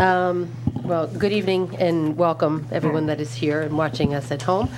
Well, good evening and welcome everyone that is here and watching us at home.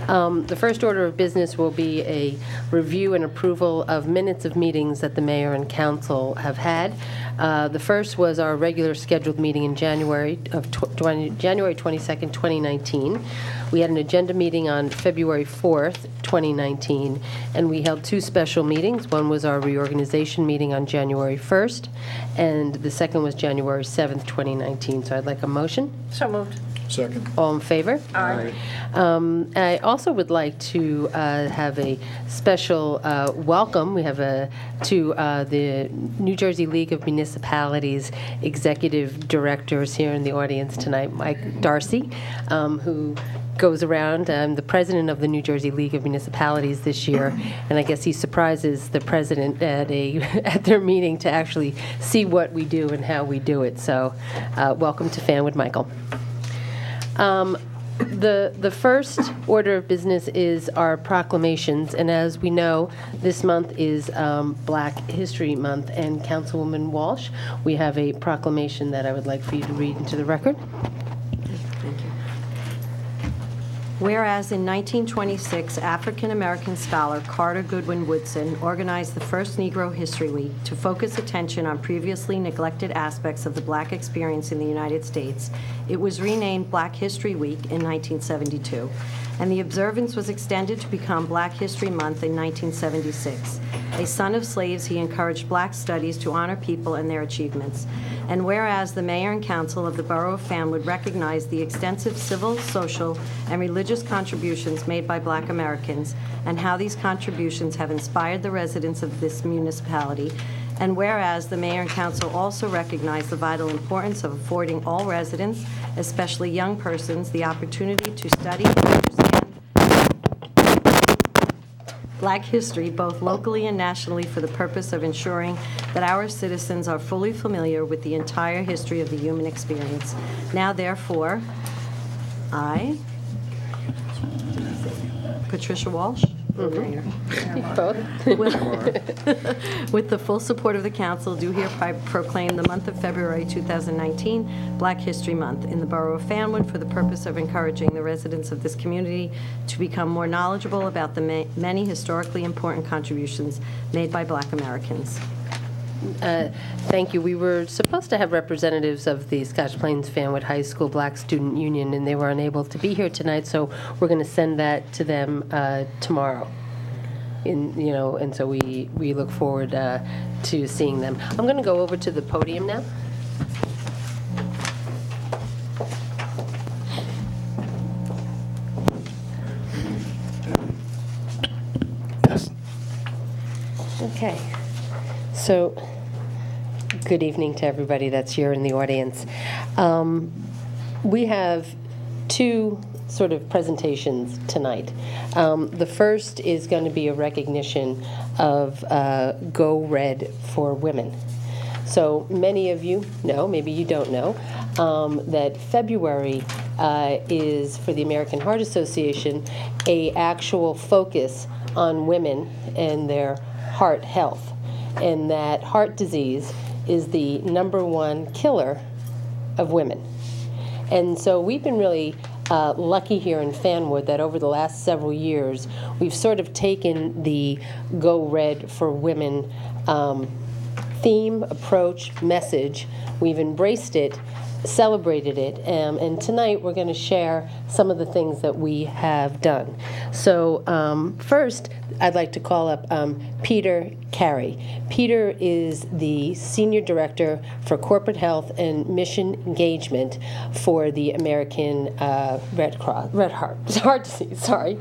The first order of business will be a review and approval of minutes of meetings that the mayor and council have had. The first was our regular scheduled meeting in January 22nd, 2019. We had an agenda meeting on February 4th, 2019, and we held two special meetings. One was our reorganization meeting on January 1st, and the second was January 7th, 2019. So I'd like a motion. So moved. Second. All in favor? Aye. I also would like to have a special welcome. We have to the New Jersey League of Municipalities executive directors here in the audience tonight, Mike Darcy, who goes around. The president of the New Jersey League of Municipalities this year, and I guess he surprises the president at their meeting to actually see what we do and how we do it. So welcome to Fanwood, Michael. The first order of business is our proclamations, and as we know, this month is Black History Month, and Councilwoman Walsh, we have a proclamation that I would like for you to read into the record. Thank you. Whereas in 1926, African-American scholar Carter Goodwin Woodson organized the first Negro History Week to focus attention on previously neglected aspects of the Black experience in the United States, it was renamed Black History Week in 1972, and the observance was extended to become Black History Month in 1976. A son of slaves, he encouraged Black studies to honor people and their achievements. And whereas the mayor and council of the borough of Fanwood recognize the extensive civil, social, and religious contributions made by Black Americans and how these contributions have inspired the residents of this municipality, and whereas the mayor and council also recognize the vital importance of affording all residents, especially young persons, the opportunity to study and understand Black history, both locally and nationally, for the purpose of ensuring that our citizens are fully familiar with the entire history of the human experience. Now, therefore, I, Patricia Walsh, Mayor, with the full support of the council, do hereby proclaim the month of February 2019 Black History Month in the borough of Fanwood for the purpose of encouraging the residents of this community to become more knowledgeable about the many historically important contributions made by Black Americans. Thank you. We were supposed to have representatives of the Scotch Plains Fanwood High School Black Student Union, and they were unable to be here tonight, so we're going to send that to them tomorrow. And so we look forward to seeing them. I'm going to go over to the podium now. Yes. Okay. So, good evening to everybody that's here in the audience. We have two sort of presentations tonight. The first is going to be a recognition of Go Red for Women. So many of you know, maybe you don't know, that February is, for the American Heart Association, a actual focus on women and their heart health, and that heart disease is the #1 killer of women. And so we've been really lucky here in Fanwood that over the last several years, we've sort of taken the Go Red for Women theme, approach, message. We've embraced it, celebrated it, and tonight we're going to share some of the things that we have done. So first, I'd like to call up Peter Carey. Peter is the Senior Director for Corporate Health and Mission Engagement for the American Heart Disease, sorry.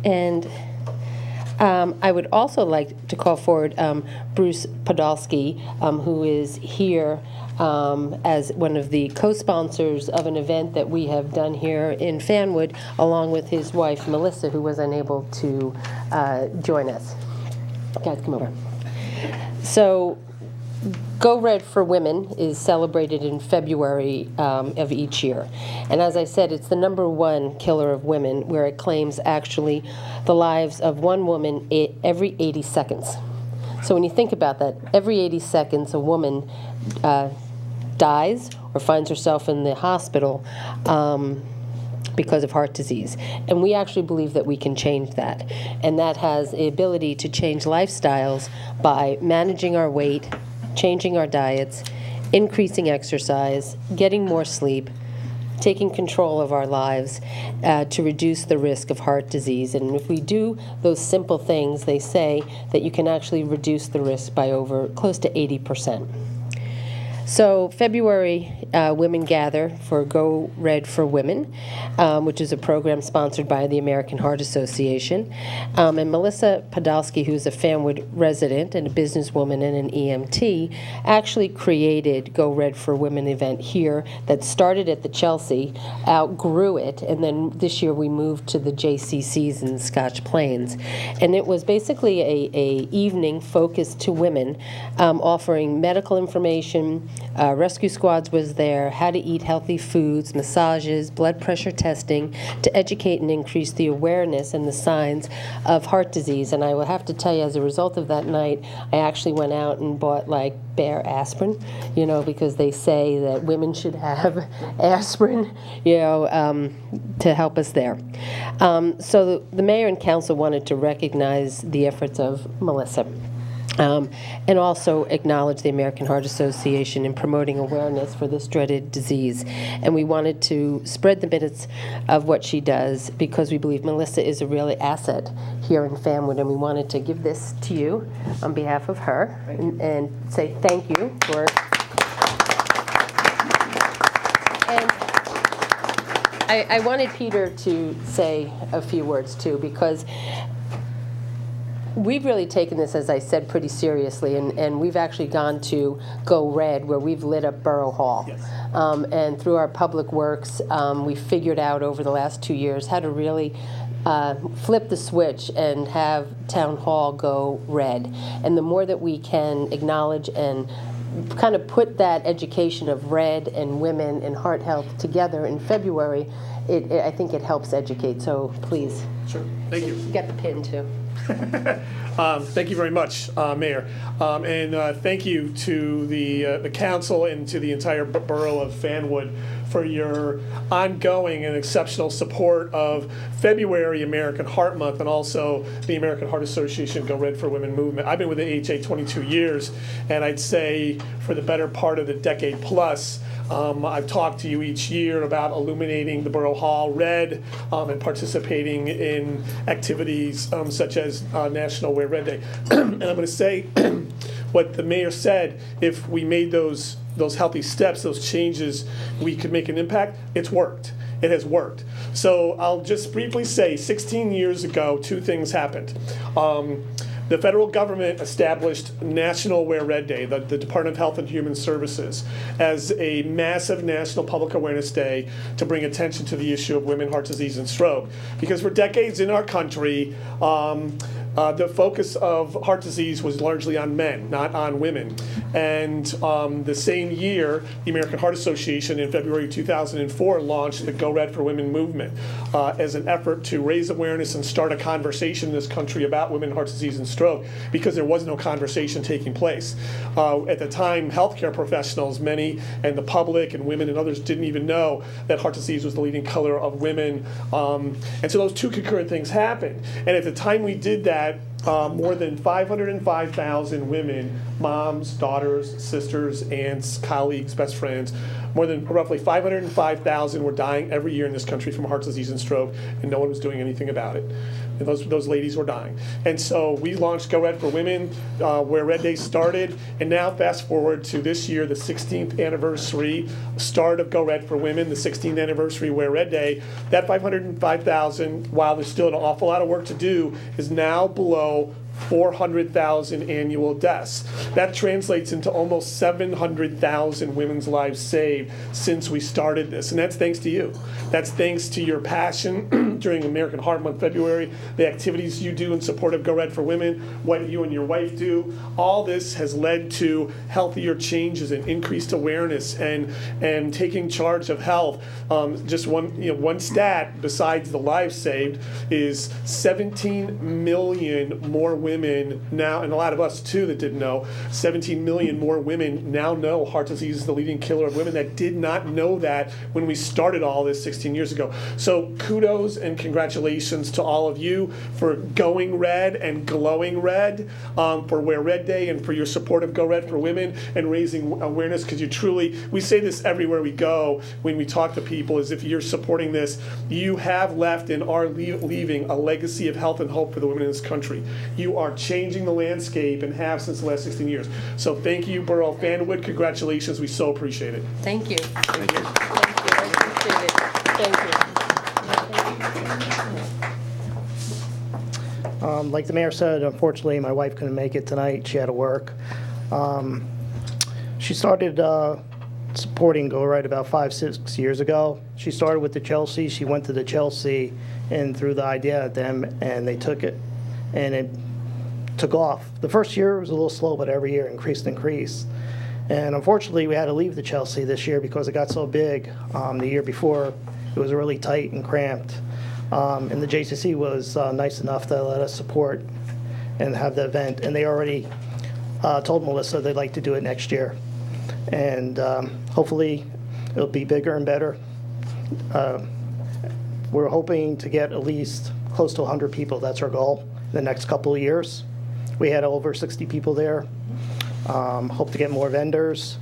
And I would also like to call forward Bruce Podolsky, who is here as one of the co-sponsors of an event that we have done here in Fanwood, along with his wife, Melissa, who was unable to join us. Guys, come over. So Go Red for Women is celebrated in February of each year. And as I said, it's the #1 killer of women, where it claims actually the lives of one woman every 80 seconds. So when you think about that, every 80 seconds a woman dies or finds herself in the hospital because of heart disease. And we actually believe that we can change that. And that has the ability to change lifestyles by managing our weight, changing our diets, increasing exercise, getting more sleep, taking control of our lives to reduce the risk of heart disease. And if we do those simple things, they say that you can actually reduce the risk by over close to 80%. So February, women gather for Go Red for Women, which is a program sponsored by the American Heart Association. And Melissa Podolsky, who's a Fanwood resident and a businesswoman and an EMT, actually created Go Red for Women event here that started at the Chelsea, outgrew it, and then this year we moved to the JCC's in Scotch Plains. And it was basically a evening focused to women, offering medical information. Rescue Squads was there, how to eat healthy foods, massages, blood pressure testing, to educate and increase the awareness and the signs of heart disease. And I will have to tell you, as a result of that night, I actually went out and bought like Bayer aspirin, because they say that women should have aspirin, to help us there. So the mayor and council wanted to recognize the efforts of Melissa. And also acknowledge the American Heart Association in promoting awareness for this dreaded disease. And we wanted to spread the minutes of what she does because we believe Melissa is a real asset here in Fanwood, and we wanted to give this to you on behalf of her and say thank you for. And I wanted Peter to say a few words too, because we've really taken this, as I said, pretty seriously, and we've actually gone to Go Red, where we've lit up Borough Hall. Yes. And through our public works, we figured out over the last 2 years how to really flip the switch and have Town Hall go red. And the more that we can acknowledge and kind of put that education of red and women and heart health together in February, I think it helps educate. So please. Sure. Thank you. You got the pin, too. Thank you very much, Mayor, and thank you to the council and to the entire borough of Fanwood for your ongoing and exceptional support of February American Heart Month and also the American Heart Association Go Red for Women movement. I've been with the AHA 22 years, and I'd say for the better part of the decade plus, I've talked to you each year about illuminating the Borough Hall red and participating in activities such as National Wear Red Day. And I'm going to say what the mayor said, if we made those healthy steps, those changes, we could make an impact. It's worked. It has worked. So I'll just briefly say 16 years ago, two things happened. The federal government established National Wear Red Day, the Department of Health and Human Services, as a massive national public awareness day to bring attention to the issue of women, heart disease, and stroke. Because for decades in our country, the focus of heart disease was largely on men, not on women. And the same year, the American Heart Association in February 2004 launched the Go Red for Women movement as an effort to raise awareness and start a conversation in this country about women, heart disease, and stroke, because there was no conversation taking place. At the time, healthcare professionals, many, and the public and women and others didn't even know that heart disease was the leading killer of women. And so those two concurrent things happened. And at the time we did that, more than 505,000 women, moms, daughters, sisters, aunts, colleagues, best friends, more than roughly 505,000 were dying every year in this country from heart disease and stroke, and no one was doing anything about it. And those ladies were dying. And so we launched Go Red for Women, where Red Day started, and now fast forward to this year, the 16th anniversary start of Go Red for Women, the 16th anniversary Wear Red Day. That 505,000, while there's still an awful lot of work to do, is now below 400,000 annual deaths. That translates into almost 700,000 women's lives saved since we started this, and that's thanks to you. That's thanks to your passion during American Heart Month, February, the activities you do in support of Go Red for Women, what you and your wife do. All this has led to healthier changes and increased awareness and taking charge of health. Just one stat besides the lives saved is 17 million more women now, and a lot of us too that didn't know, 17 million more women now know heart disease is the leading killer of women that did not know that when we started all this 16 years ago. So kudos and congratulations to all of you for going red and glowing red, for Wear Red Day, and for your support of Go Red for Women and raising awareness, because you truly, we say this everywhere we go when we talk to people, is if you're supporting this, you have left and are leaving a legacy of health and hope for the women in this country. You are changing the landscape and have since the last 16 years. So thank you, Borough of Fanwood. Congratulations. We so appreciate it. Thank you. Thank you. I appreciate it. Thank you. Like the mayor said, unfortunately, my wife couldn't make it tonight. She had to work. She started supporting Go Right about 5-6 years ago. She started with the Chelsea. She went to the Chelsea and threw the idea at them, and they took it, and it took off. The first year was a little slow, but every year increased. And unfortunately, we had to leave the Chelsea this year because it got so big. The year before, it was really tight and cramped. And the JCC was nice enough to let us support and have the event. And they already told Melissa they'd like to do it next year. And hopefully, it'll be bigger and better. We're hoping to get at least close to 100 people. That's our goal in the next couple of years. We had over 60 people there. Hope to get more vendors.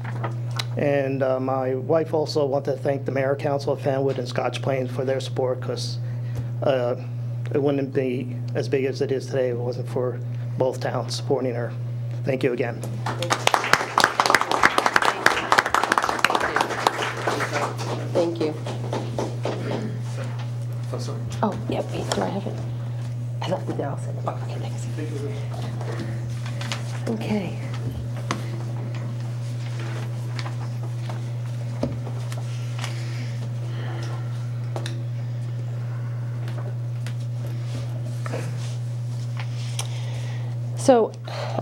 And my wife also wanted to thank the Mayor Council of Fanwood and Scotch Plains for their support, because it wouldn't be as big as it is today if it wasn't for both towns supporting her. Thank you again. Thank you. Oh, sorry. Oh, yeah, wait, do I have it? I left it there, I'll send it. Oh, okay, thanks. Okay. So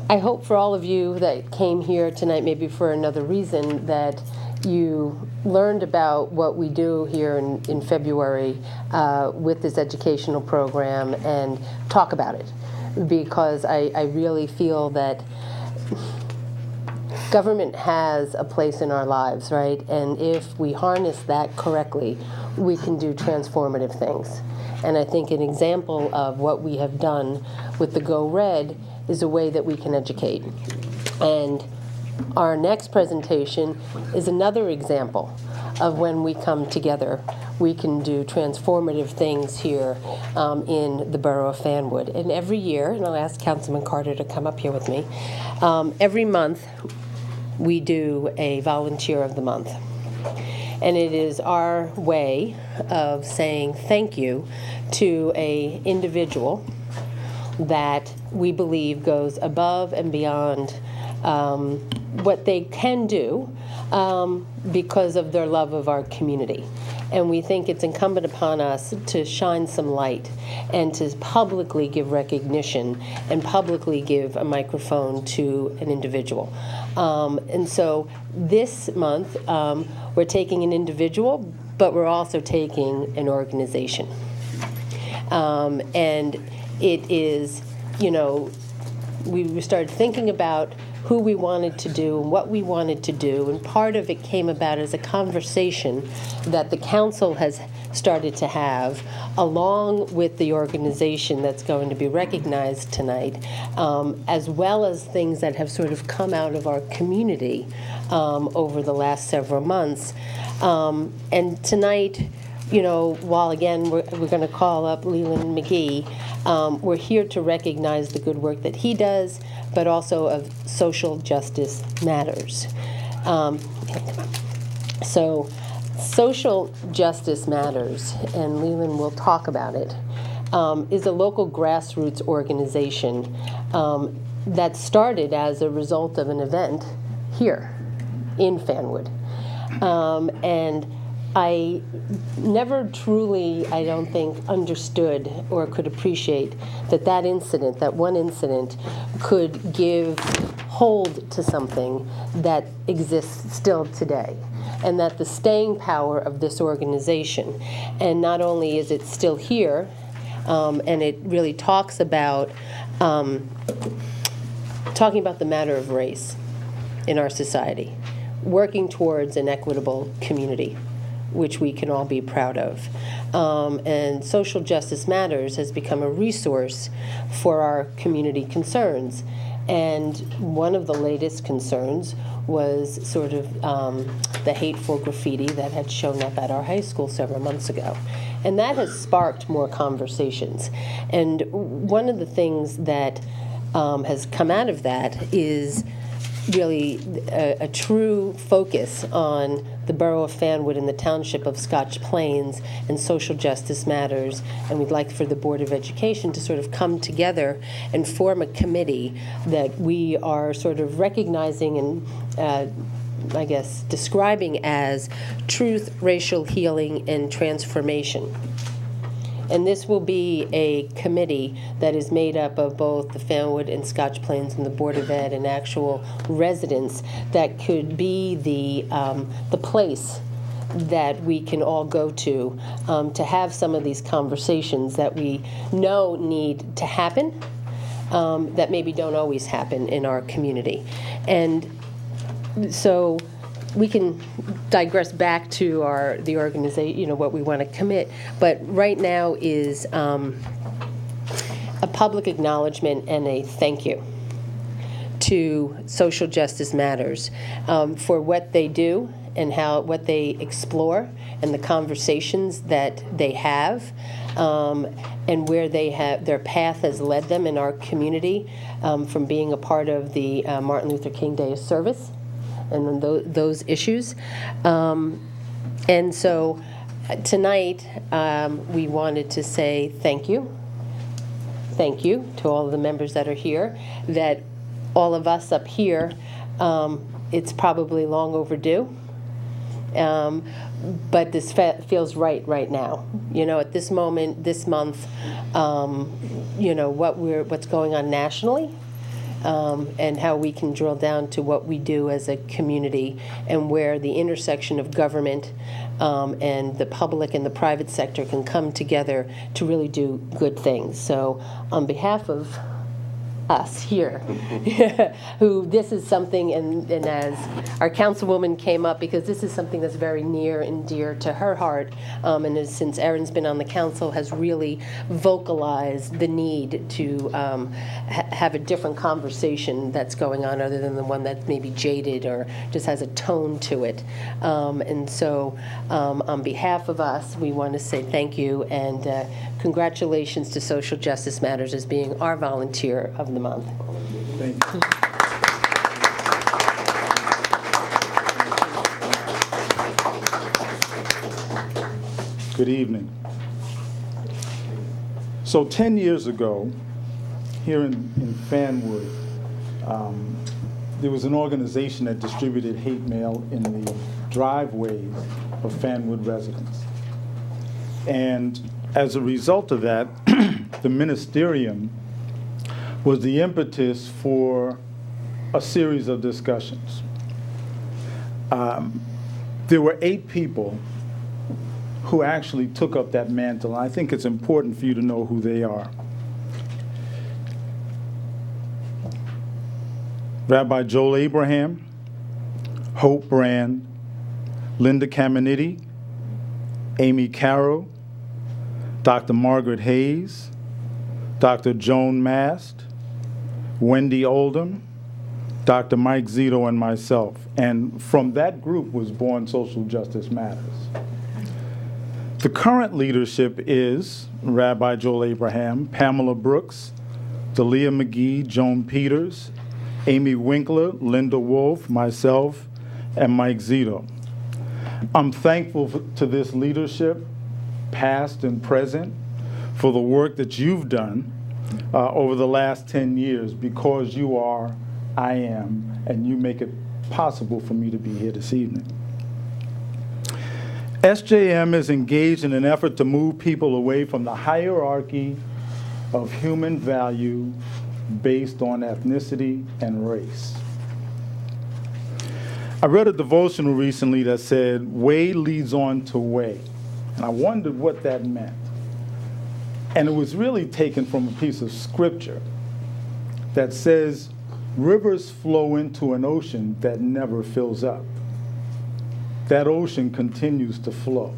I hope for all of you that came here tonight, maybe for another reason, that you learned about what we do here in February with this educational program and talk about it. Because I really feel that government has a place in our lives, right? And if we harness that correctly, we can do transformative things. And I think an example of what we have done with the Go Red is a way that we can educate. And our next presentation is another example of when we come together, we can do transformative things here in the borough of Fanwood. And every year, and I'll ask Councilman Carter to come up here with me, every month we do a volunteer of the month. And it is our way of saying thank you to an individual that we believe goes above and beyond what they can do because of their love of our community. And we think it's incumbent upon us to shine some light and to publicly give recognition and publicly give a microphone to an individual. And so this month, we're taking an individual, but we're also taking an organization. And it is, you know, we started thinking about who we wanted to do and what we wanted to do, and part of it came about as a conversation that the council has started to have along with the organization that's going to be recognized tonight, as well as things that have sort of come out of our community over the last several months. And tonight, you know, while again we're going to call up Leland McGee, we're here to recognize the good work that he does, but also of social justice matters. So social justice matters, and Leland will talk about it, is a local grassroots organization that started as a result of an event here in Fanwood. And I never truly, I don't think, understood or could appreciate that that incident, that one incident, could give hold to something that exists still today. And that the staying power of this organization, and not only is it still here, and it really talks about talking about the matter of race in our society, working towards an equitable community, which we can all be proud of. And Social Justice Matters has become a resource for our community concerns. And one of the latest concerns was sort of the hateful graffiti that had shown up at our high school several months ago. And that has sparked more conversations. And one of the things that has come out of that is really a true focus on the borough of Fanwood and the township of Scotch Plains and social justice matters. And we'd like for the Board of Education to sort of come together and form a committee that we are sort of recognizing and I guess describing as truth, racial healing, and transformation. And this will be a committee that is made up of both the Fanwood and Scotch Plains and the Board of Ed and actual residents that could be the place that we can all go to have some of these conversations that we know need to happen, that maybe don't always happen in our community. And so we can digress back to the organization, what we want to commit. But right now is a public acknowledgement and a thank you to Social Justice Matters for what they do and what they explore and the conversations that they have and where their path has led them in our community from being a part of the Martin Luther King Day of Service and those issues. And so tonight, we wanted to say thank you. Thank you to all of the members that are here, that all of us up here, it's probably long overdue. But this feels right now. At this moment, this month, what's going on nationally, and how we can drill down to what we do as a community and where the intersection of government and the public and the private sector can come together to really do good things. So on behalf of us here, who this is something, and as our councilwoman came up, because this is something that's very near and dear to her heart, and since Erin's been on the council, has really vocalized the need to have a different conversation that's going on other than the one that's maybe jaded or just has a tone to it. And so on behalf of us, we want to say thank you and congratulations to Social Justice Matters as being our volunteer of the month. Thank you. Good evening. So 10 years ago, here in Fanwood, there was an organization that distributed hate mail in the driveways of Fanwood residents. And as a result of that, the ministerium was the impetus for a series of discussions. There were 8 people who actually took up that mantle, and I think it's important for you to know who they are. Rabbi Joel Abraham, Hope Brand, Linda Caminiti, Amy Carroll, Dr. Margaret Hayes, Dr. Joan Mast, Wendy Oldham, Dr. Mike Zito, and myself. And from that group was born Social Justice Matters. The current leadership is Rabbi Joel Abraham, Pamela Brooks, Dalia McGee, Joan Peters, Amy Winkler, Linda Wolf, myself, and Mike Zito. I'm thankful to this leadership, past and present, for the work that you've done over the last 10 years, because you are, I am, and you make it possible for me to be here this evening. SJM is engaged in an effort to move people away from the hierarchy of human value based on ethnicity and race. I read a devotional recently that said, "Way leads on to way." And I wondered what that meant. And it was really taken from a piece of scripture that says, rivers flow into an ocean that never fills up. That ocean continues to flow.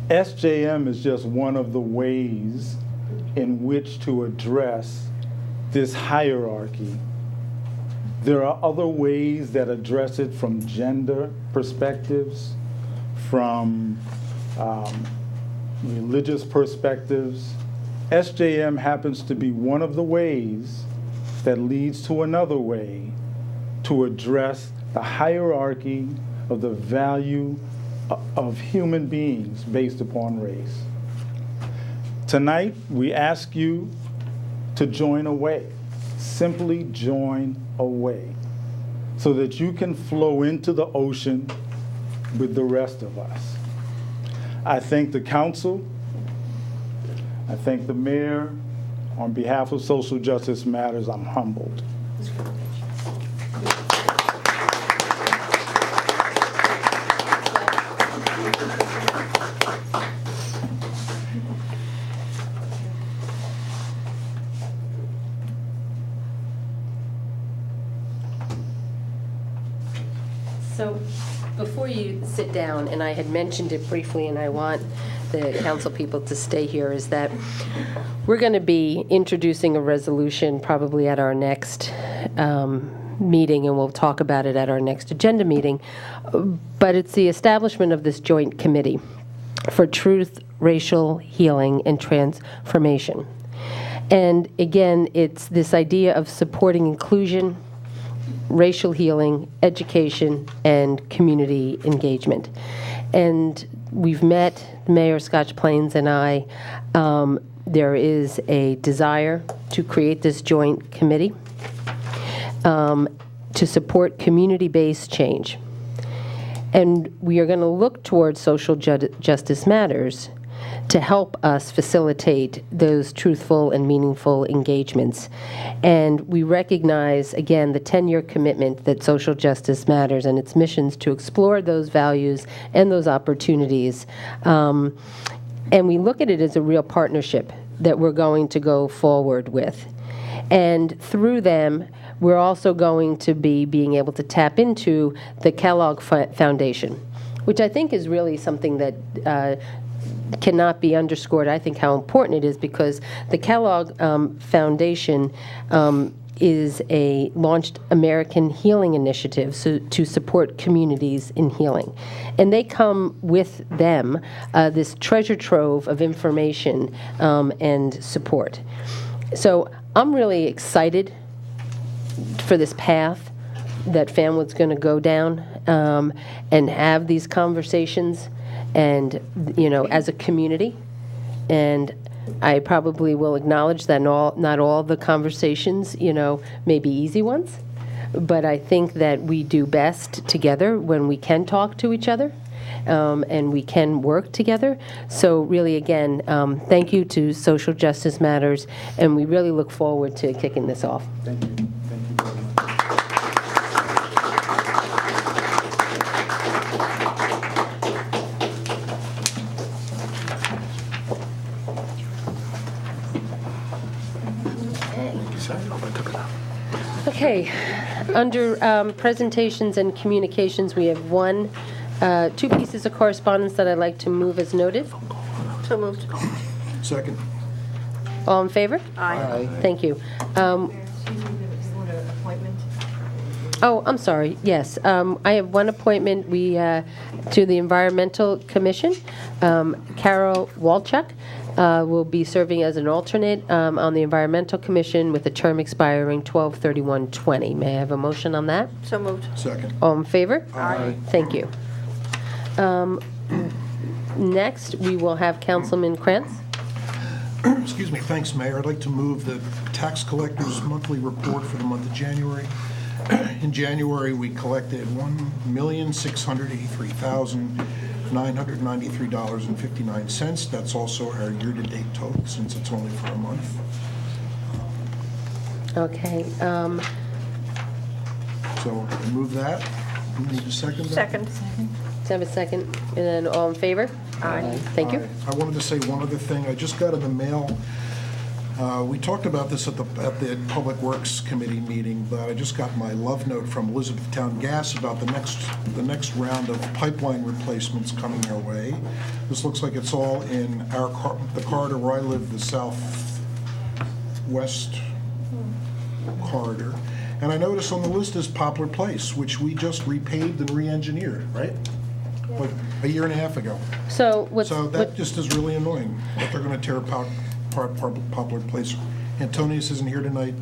SJM is just one of the ways in which to address this hierarchy. There are other ways that address it from gender perspectives, from religious perspectives. SJM happens to be one of the ways that leads to another way to address the hierarchy of the value of human beings based upon race. Tonight, we ask you to join away. Simply join away so that you can flow into the ocean with the rest of us. I thank the council. I thank the mayor. On behalf of Social Justice Matters, I'm humbled. So before you sit down, and I had mentioned it briefly, and I want the council people to stay here, is that we're going to be introducing a resolution probably at our next meeting, and we'll talk about it at our next agenda meeting. But it's the establishment of this joint committee for truth, racial healing, and transformation. And again, it's this idea of supporting inclusion, racial healing, education, and community engagement. And we've met, Mayor Scotch Plains and I. There is a desire to create this joint committee to support community-based change. And we are going to look towards social justice matters to help us facilitate those truthful and meaningful engagements. And we recognize, again, the 10-year commitment that Social Justice Matters and its missions to explore those values and those opportunities. And we look at it as a real partnership that we're going to go forward with. And through them, we're also going to be being able to tap into the Kellogg Foundation, which I think is really something that cannot be underscored. I think how important it is, because the Kellogg Foundation is a launched American healing initiative to support communities in healing. And they come with them this treasure trove of information and support. So I'm really excited for this path that Fanwood's going to go down and have these conversations, and as a community. And I probably will acknowledge that not all the conversations may be easy ones, but I think that we do best together when we can talk to each other and we can work together. So really, again, thank you to Social Justice Matters, and we really look forward to kicking this off. Thank you. Thank you very much. Okay, under presentations and communications, we have two pieces of correspondence that I'd like to move as noted. So moved. Second. All in favor? Aye. Thank you. Oh, I'm sorry, yes. I have one appointment to the Environmental Commission. Carol Walchuk will be serving as an alternate on the Environmental Commission with a term expiring 12/31/20. May I have a motion on that? So moved. Second. All in favor? Aye. Thank you. Next, we will have Councilman Krantz. Excuse me, thanks, Mayor. I'd like to move the tax collector's monthly report for the month of January. In January, we collected $1,683,993.59. That's also our year-to-date total, since it's only for a month. Okay. So I move that. Do we need a second? Second. Let's have a second. And then all in favor? Aye. Thank you. I wanted to say one other thing. I just got in the mail, we talked about this at the Public Works Committee meeting, but I just got my love note from Elizabethtown Gas about the next round of pipeline replacements coming our way. This looks like it's all in the corridor where I live, the southwest corridor. And I noticed on the list is Poplar Place, which we just repaved and re-engineered, right? Like a year and a half ago. So what's... So that just is really annoying, that they're going to tear apart Poplar Place. Antonius isn't here tonight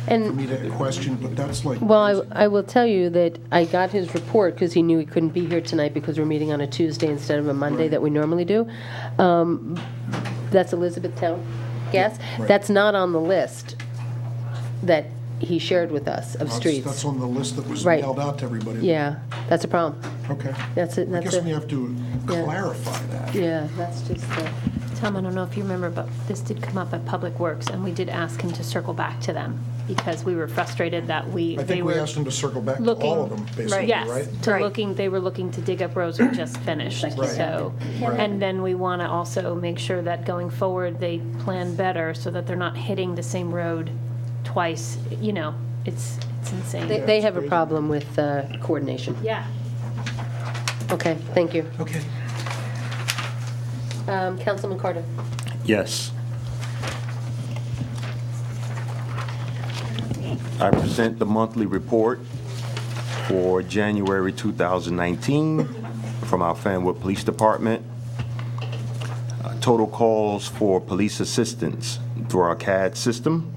for me to question, but that's like... Well, I will tell you that I got his report because he knew he couldn't be here tonight because we're meeting on a Tuesday instead of a Monday Right. that we normally do. That's Elizabethtown Gas. Right. That's not on the list that he shared with us of streets. That's on the list that was Right. mailed out to everybody. Yeah, that's a problem. Okay. That's it. I That's guess it. we have to Yeah. clarify that. Yeah, that's just... Tom, I don't know if you remember, but this did come up at Public Works, and we did ask him to circle back to them because we were frustrated that I they think we were asked them to circle back to looking. all of them, basically, Yes, right? they were looking to dig up roads we just finished, Right. so. Right. And then we want to also make sure that going forward, they plan better so that they're not hitting the same road twice, you know, it's insane. They have a problem with coordination. Yeah. Okay, thank you. Okay. Councilman Carter. Yes. I present the monthly report for January 2019 from our Fanwood Police Department. Total calls for police assistance through our CAD system,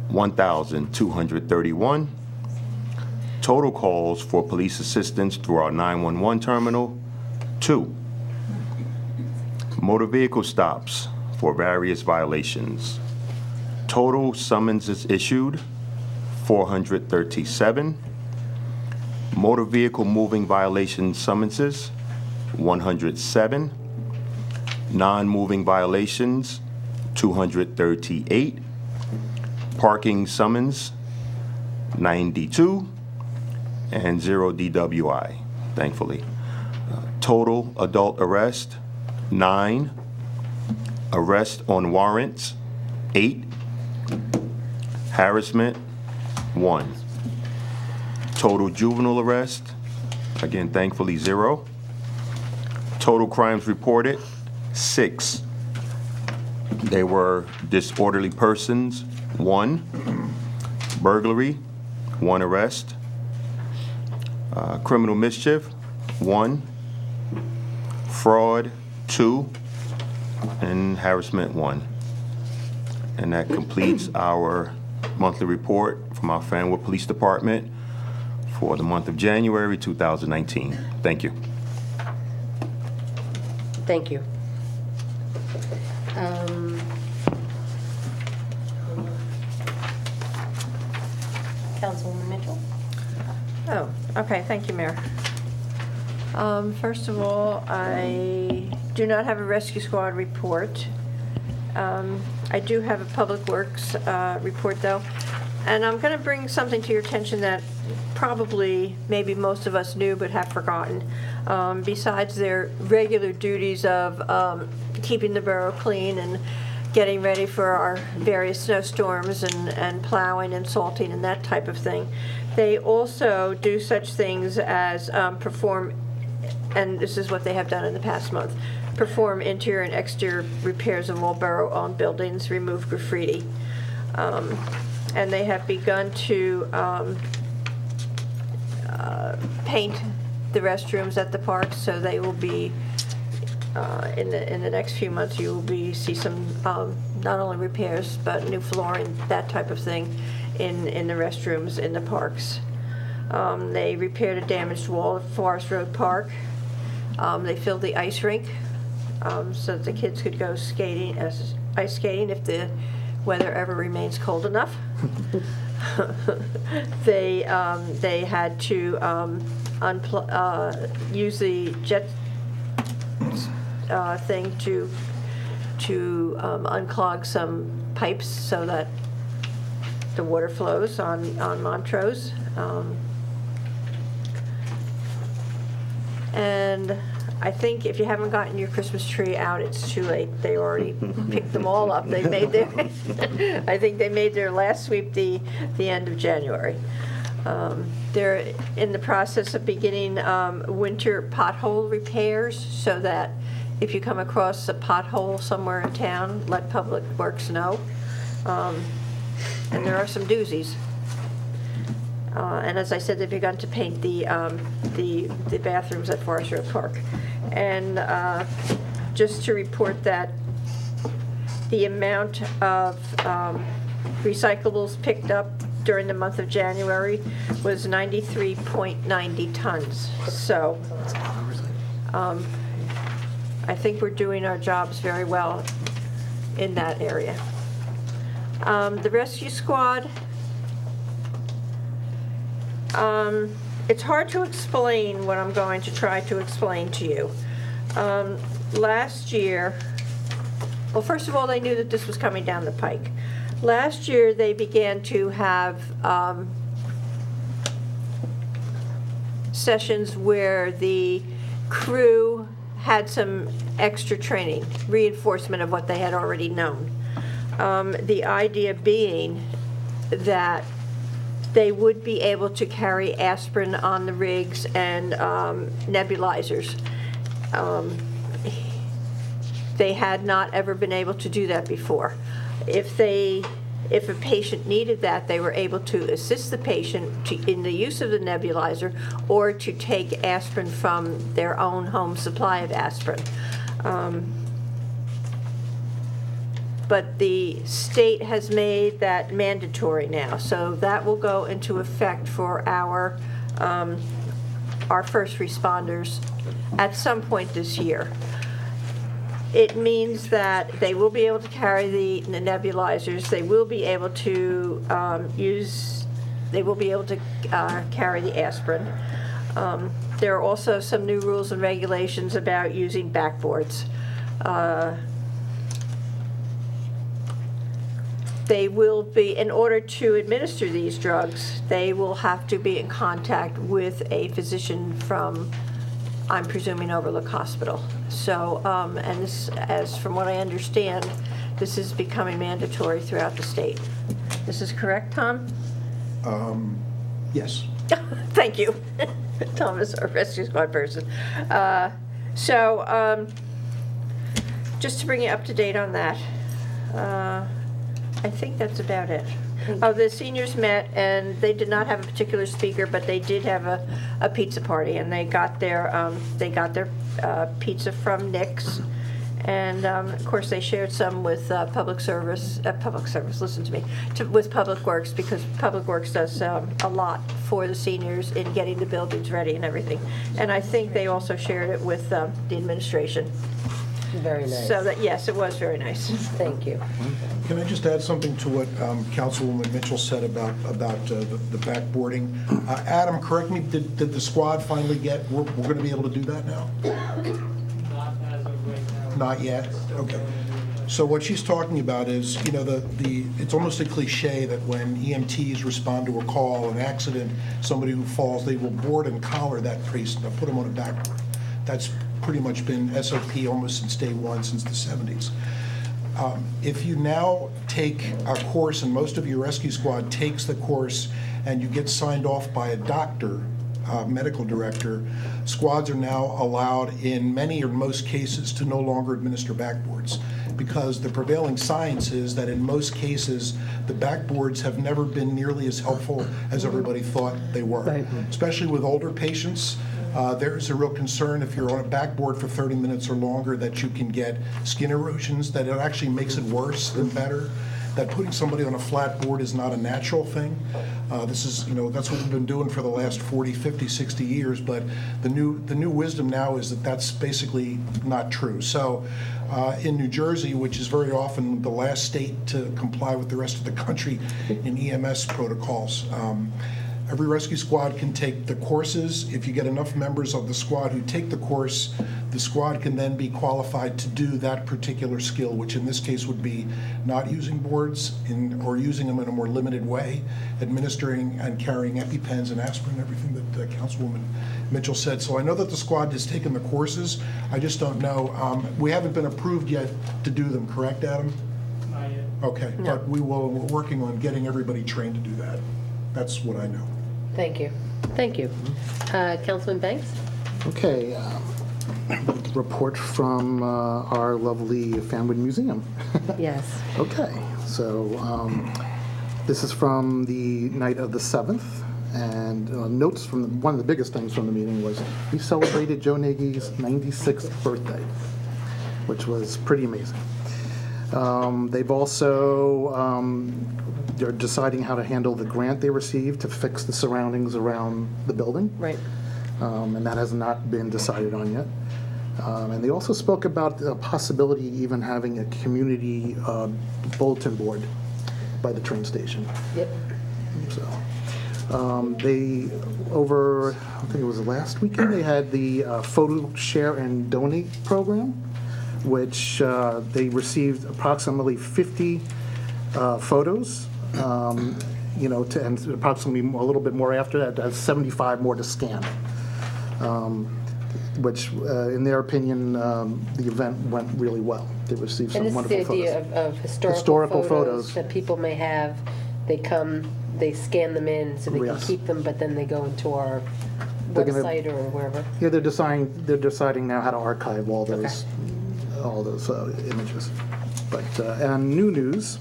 1,231. Total calls for police assistance through our 911 terminal, 2. Motor vehicle stops for various violations. Total summonses issued, 437. Motor vehicle moving violation summonses, 107. Non-moving violations, 238. Parking summons, 92. And 0 DWI, thankfully. Total adult arrest, 9. Arrest on warrants, 8. Harassment, 1. Total juvenile arrest, again, thankfully, 0. Total crimes reported, 6. They were disorderly persons, 1. Burglary, 1 arrest. Criminal mischief, 1. Fraud, 2. And harassment, 1. And that completes our monthly report from our Fanwood Police Department for the month of January 2019. Thank you. Thank you. Councilwoman Mitchell? Oh, okay, thank you, Mayor. First of all, I do not have a rescue squad report. I do have a Public Works report, though, and I'm going to bring something to your attention that probably maybe most of us knew but have forgotten. Besides their regular duties of keeping the borough clean and getting ready for our various snowstorms and plowing and salting and that type of thing, they also do such things as perform, and this is what they have done in the past month, perform interior and exterior repairs of all borough-owned buildings, remove graffiti. And they have begun to paint the restrooms at the parks, so they will be, in the next few months, you will see some, not only repairs, but new flooring, that type of thing, in the restrooms in the parks. They repaired a damaged wall at Forest Road Park. They filled the ice rink so that the kids could go skating, ice skating if the weather ever remains cold enough. They had to use the jet thing to unclog some pipes so that the water flows on Montrose. And I think if you haven't gotten your Christmas tree out, it's too late. They already picked them all up. They made their, I think they made their last sweep the end of January. They're in the process of beginning winter pothole repairs so that if you come across a pothole somewhere in town, let Public Works know. And there are some doozies. And as I said, they've begun to paint the bathrooms at Forest Road Park. And just to report that the amount of recyclables picked up during the month of January was 93.90 tons. So I think we're doing our jobs very well in that area. The rescue squad, it's hard to explain what I'm going to try to explain to you. Last year, well, first of all, they knew that this was coming down the pike. Last year, they began to have sessions where the crew had some extra training, reinforcement of what they had already known. The idea being that they would be able to carry aspirin on the rigs and nebulizers. They had not ever been able to do that before. If a patient needed that, they were able to assist the patient in the use of the nebulizer or to take aspirin from their own home supply of aspirin. But the state has made that mandatory now, so that will go into effect for our first responders at some point this year. It means that they will be able to carry the nebulizers. They will be able to carry the aspirin. There are also some new rules and regulations about using backboards. They will be, in order to administer these drugs, they will have to be in contact with a physician from, I'm presuming, Overlook Hospital. So, and this, as from what I understand, this is becoming mandatory throughout the state. This is correct, Tom? Yes. Thank you. Tom is our rescue squad person. Just to bring you up to date on that, I think that's about it. Oh, the seniors met, and they did not have a particular speaker, but they did have a pizza party, and they got their pizza from Nick's, and of course they shared some with Public Service. Listen to me, with Public Works, because Public Works does a lot for the seniors in getting the buildings ready and everything. And I think they also shared it with the administration. Very nice. So that, yes, it was very nice. Thank you. Can I just add something to what Councilwoman Mitchell said about the backboarding? Adam, correct me, did the squad finally get, we're going to be able to do that now? Not as of right now. Not yet? Okay. So what she's talking about is, you know, it's almost a cliche that when EMTs respond to a call, an accident, somebody who falls, they will board and collar that priest and put him on a backboard. That's pretty much been SOP almost since day one, since the 70s. If you now take a course, and most of your rescue squad takes the course, and you get signed off by a doctor, medical director, squads are now allowed in many or most cases to no longer administer backboards, because the prevailing science is that in most cases the backboards have never been nearly as helpful as everybody thought they were. Right. Especially with older patients. There's a real concern if you're on a backboard for 30 minutes or longer that you can get skin erosions, that it actually makes it worse than better, that putting somebody on a flat board is not a natural thing. This is, you know, that's what we've been doing for the last 40, 50, 60 years, but the new wisdom now is that that's basically not true. So In New Jersey, which is very often the last state to comply with the rest of the country in EMS protocols. Every rescue squad can take the courses. If you get enough members of the squad who take the course, the squad can then be qualified to do that particular skill, which in this case would be not using boards or using them in a more limited way, administering and carrying EpiPens and aspirin, everything that Councilwoman Mitchell said. So I know that the squad has taken the courses. I just don't know. We haven't been approved yet to do them, correct, Adam? Not yet. Okay, but we're working on getting everybody trained to do that. That's what I know. Thank you. Thank you. Councilman Banks? Okay, report from our lovely Fanwood Museum. Yes. Okay, so this is from the night of the 7th, and notes from one of the biggest things from the meeting was we celebrated Joe Nagy's 96th birthday, which was pretty amazing. They've also they're deciding how to handle the grant they received to fix the surroundings around the building. Right. And that has not been decided on yet. And they also spoke about the possibility even having a community bulletin board by the train station. Yep. So they, over, I think it was last weekend, they had the photo share and donate program, which they received approximately 50 photos. And approximately a little bit more after that, 75 more to scan, which, in their opinion, the event went really well. They received some And this is the wonderful idea photos. of historical photos that people may have. They come, they scan them in so they can Yes. keep them, but then they go into our They're gonna- website or wherever. Yeah, they're deciding now how to archive all those images. But and new news.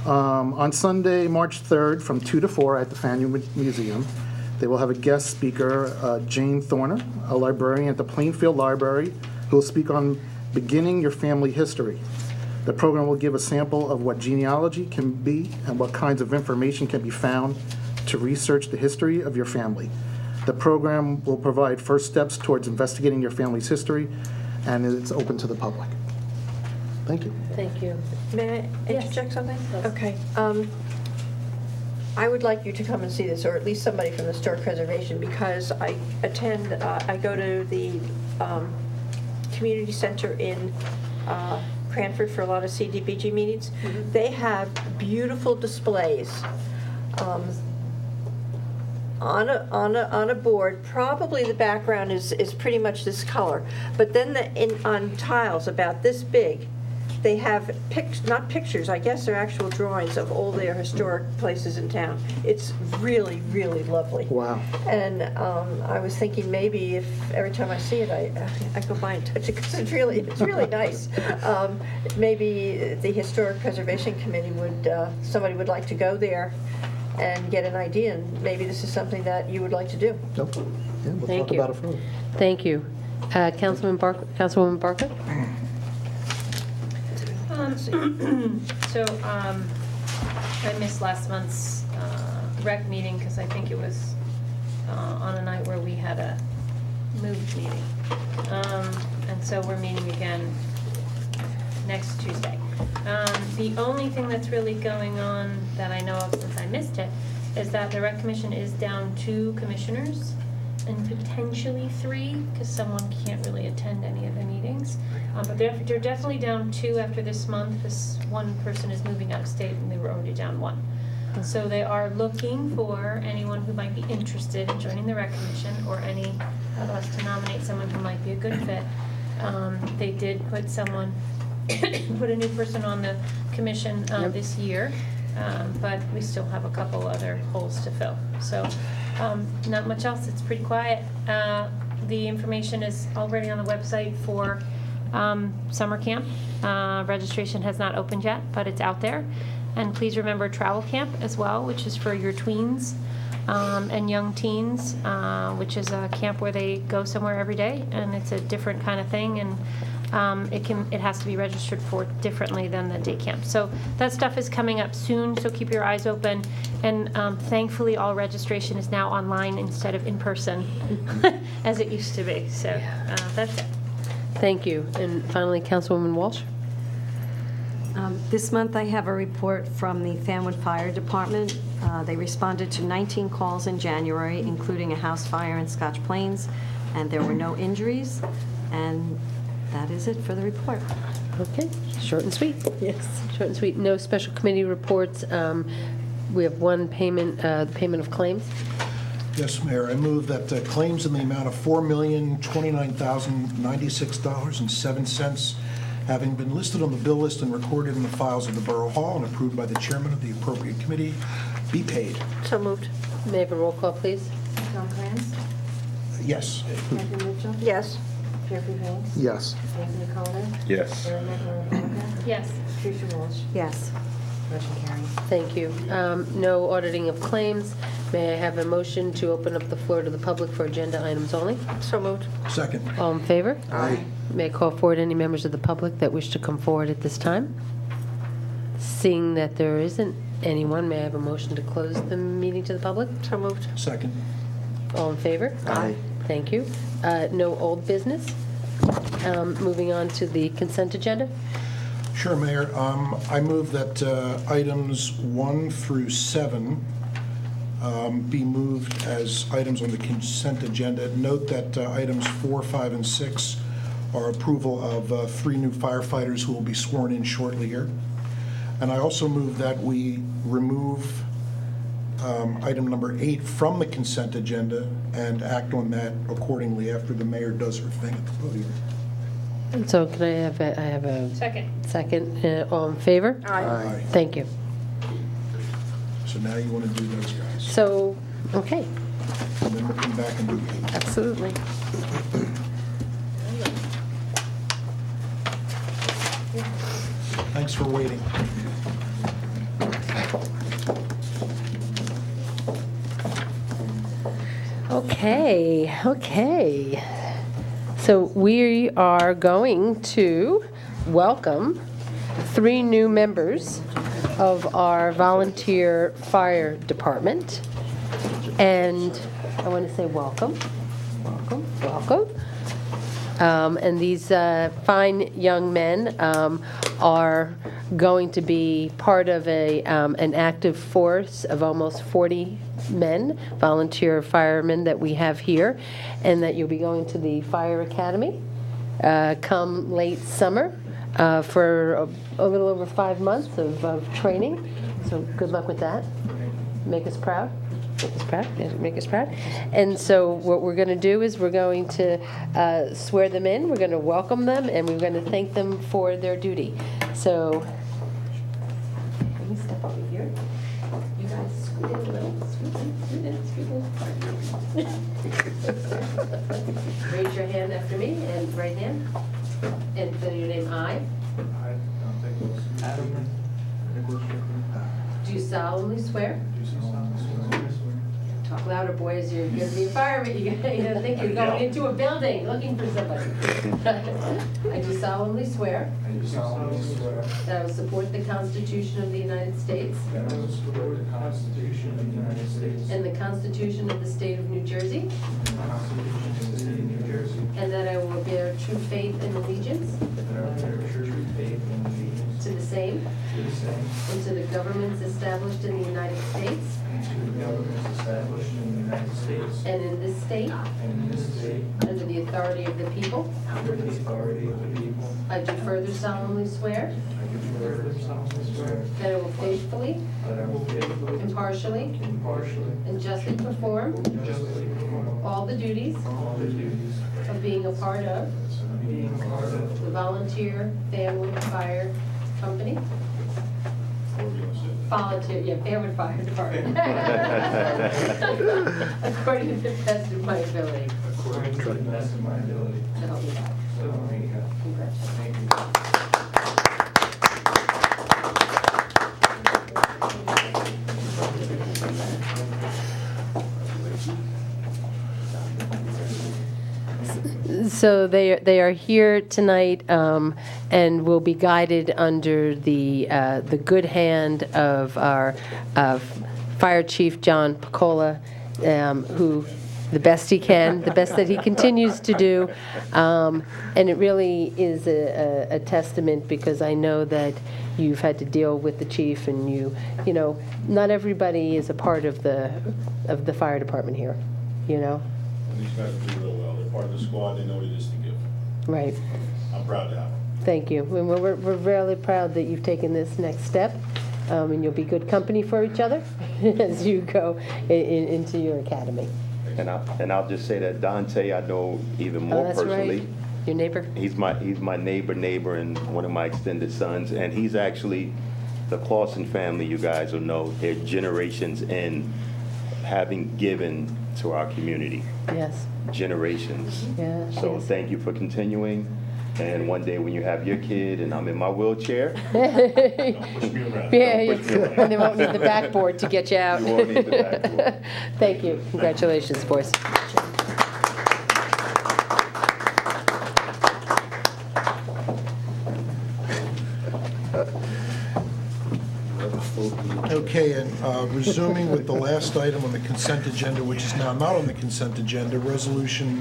On Sunday, March 3rd, from 2 to 4 at the Fanwood Museum, they will have a guest speaker, Jane Thorner, a librarian at the Plainfield Library, who will speak on beginning your family history. The program will give a sample of what genealogy can be and what kinds of information can be found to research the history of your family. The program will provide first steps towards investigating your family's history, and it's open to the public. Thank you. Thank you. May I interject something? Okay. I would like you to come and see this, or at least somebody from the Historic Preservation, because I go to the community center in Cranford for a lot of CDBG meetings. They have beautiful displays on a board. Probably the background is pretty much this color, but then on tiles about this big, they have not pictures, I guess they're actual drawings of all their historic places in town. It's really, really lovely. Wow. And I was thinking maybe if every time I see it, I go by and touch it, because it's really nice. Maybe the Historic Preservation Committee somebody would like to go there and get an idea, and maybe this is something that you would like to do. Nope. Yeah, we'll Thank talk you. about it further. Thank you. Councilwoman Barker? So, I missed last month's rec meeting because I think it was on a night where we had a moved meeting. And so we're meeting again next Tuesday. The only thing that's really going on that I know of since I missed it is that the rec commission is down 2 commissioners and potentially 3, because someone can't really attend any of the meetings. But they're definitely down 2 after this month. This one person is moving out of state, and they were already down 1. So they are looking for anyone who might be interested in joining the rec commission, or any of us to nominate someone who might be a good fit. They did put a new person on the commission this year, but we still have a couple other holes to fill. So not much else. It's pretty quiet. The information is already on the website for summer camp. Registration has not opened yet, but it's out there. And please remember travel camp as well, which is for your tweens and young teens, which is a camp where they go somewhere every day, and it's a different kind of thing, and it has to be registered for differently than the day camp. So that stuff is coming up soon, so keep your eyes open. And thankfully, all registration is now online instead of in person, as it used to be. So that's it. Thank you. And finally, Councilwoman Walsh. This month, I have a report from the Fanwood Fire Department. They responded to 19 calls in January, including a house fire in Scotch Plains, and there were no injuries. And that is it for the report. Okay, short and sweet. Yes. Short and sweet. No special committee reports. We have one payment, the payment of claims. Yes, Mayor, I move that claims in the amount of $4,029,096.07, having been listed on the bill list and recorded in the files of the Borough Hall and approved by the chairman of the appropriate committee, be paid. So moved. May I have a roll call, please? Tom Cranz, Yes. Kathy Mitchell, Yes. Jeffrey Banks, Yes. Anthony Colder, Yes. Ellen McElroy, Yes. Tricia Walsh, Yes. motion carried. Thank you. No auditing of claims. May I have a motion to open up the floor to the public for agenda items only? So moved. Second. All in favor? Aye. May I call forward any members of the public that wish to come forward at this time? Seeing that there isn't anyone, may I have a motion to close the meeting to the public? So moved. Second. All in favor? Aye. Thank you. No old business. Moving on to the consent agenda. Sure, Mayor. I move that items 1 through 7 be moved as items on the consent agenda. Note that items 4, 5, and 6 are approval of 3 new firefighters who will be sworn in shortly here. And I also move that we remove item number 8 from the consent agenda and act on that accordingly after the mayor does her thing at the podium. And so can I have a Second. second? All in favor? Aye. Thank you. So now you want to do those guys. So, okay, And then we'll come back and do 8. absolutely. Thanks for waiting. Okay. So we are going to welcome 3 new members of our volunteer fire department. And I want to say welcome, welcome, welcome. And these fine young men are going to be part of an active force of almost 40 men, volunteer firemen that we have here, and that you'll be going to the Fire Academy come late summer for a little over 5 months of training. So good luck with that. Make us proud. Make us proud. Yes, make us proud. And so what we're going to do is we're going to swear them in. We're going to welcome them, and we're going to thank them for their duty. So let me step over here. You guys scoot in a little. Scoot in. Raise your hand after me, and right hand. And fill your name. I. Do solemnly swear. Talk louder, boys. You're going to be a fireman. You're going to think you're going into a building looking for somebody. I do solemnly swear. That I will support the Constitution of the United States. And the Constitution of the State of New Jersey. And that I will bear true faith and allegiance. To the same. And to the governments established in the United States. And in this state. Under the authority of the people. I do further solemnly swear. That I will faithfully. Impartially. And justly perform. All the duties. Of being a part of. The volunteer Fanwood Fire Company. Volunteer, yeah, Fanwood Fire Department. According to the best of my ability. According to the best of my ability. So help me God. So help me God. Congratulations. Thank you. So they are here tonight and will be guided under the good hand of our Fire Chief John Picola, who the best he can, the best that he continues to do. And it really is a testament, because I know that you've had to deal with the chief, and you know, not everybody is a part of the fire department here, you know? And these guys do real well. They're part of the squad. They know what it is to give. Right. I'm proud to have them. Thank you. And we're really proud that you've taken this next step, and you'll be good company for each other as you go into your academy. And I'll just say that Dante, I know even Oh, more that's personally. right. Your neighbor? He's my neighbor, and one of my extended sons, and he's actually the Clausen family. You guys will know they're generations in having given to our community. Yes. Generations. Yeah. So yes. thank you for continuing. And one day when you have your kid and I'm in my wheelchair, Push me around. Yeah, Don't push me around. and they won't need the backboard to get you out. You won't need the backboard. Thank you. Congratulations, boys. Okay, and resuming with the last item on the consent agenda, which is now not on the consent agenda, Resolution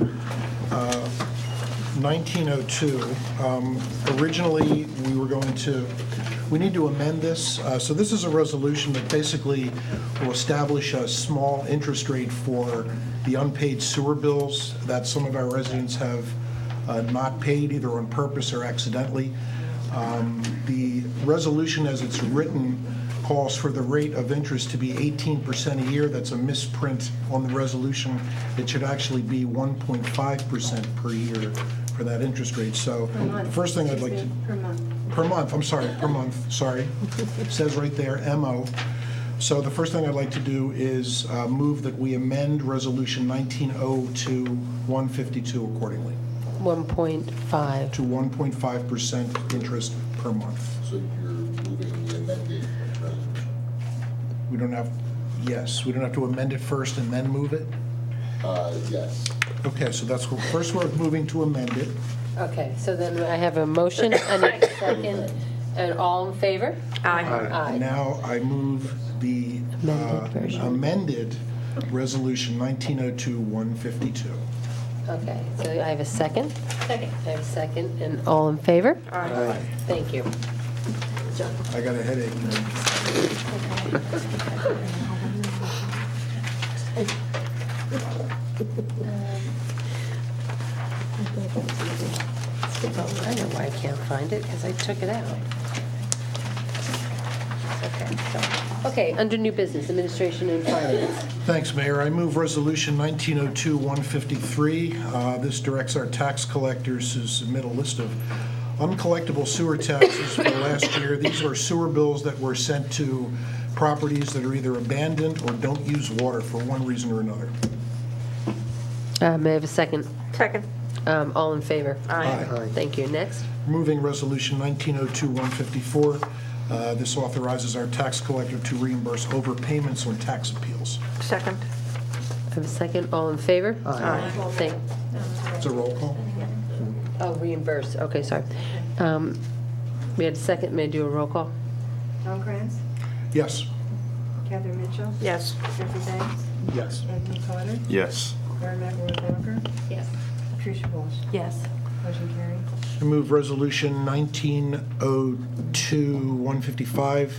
1902. Originally, we need to amend this. So this is a resolution that basically will establish a small interest rate for the unpaid sewer bills that some of our residents have not paid, either on purpose or accidentally. The resolution, as it's written, calls for the rate of interest to be 18% a year. That's a misprint on the resolution. It should actually be 1.5% per year for that interest rate. So the first thing I'd like to... Per month. Per month, I'm sorry, per month, sorry. It says right there, MO. So the first thing I'd like to do is move that we amend Resolution 1902-152 accordingly 1.5. to 1.5% interest per month. So you're moving the amended resolution? We don't have, yes, we don't have to amend it first and then move it? Yes. Okay, so that's, first we're moving to amend it. Okay, so then I have a motion and a second, and all in favor? Aye. Aye. Now I move the Amended version. amended Resolution 1902-152. Okay, so I have a second. Second. I have a second, and all in favor? Aye. Thank you. I got a headache. Oh, I know why I can't find it, because I took it out. Okay, under new business, administration and finance. Thanks, Mayor. I move Resolution 1902-153. This directs our tax collectors to submit a list of uncollectible sewer taxes for last year. These are sewer bills that were sent to properties that are either abandoned or don't use water for one reason or another. May I have a second? Second. All in favor? Aye. Thank you. Next. Moving Resolution 1902-154. This authorizes our tax collector to reimburse overpayments on tax appeals. Second. I have a second. All in favor? Aye. Thank. It's a roll call. Oh, reimburse. Okay, sorry. We had a second. May I do a roll call? Tom Krantz, Yes. Catherine Mitchell, Yes. Jeffrey Banks, Yes. Anthony Carter, yes. Mary McElroy Walker, Yes. Patricia Walsh. Yes. Motion carried. I move Resolution 1902-155.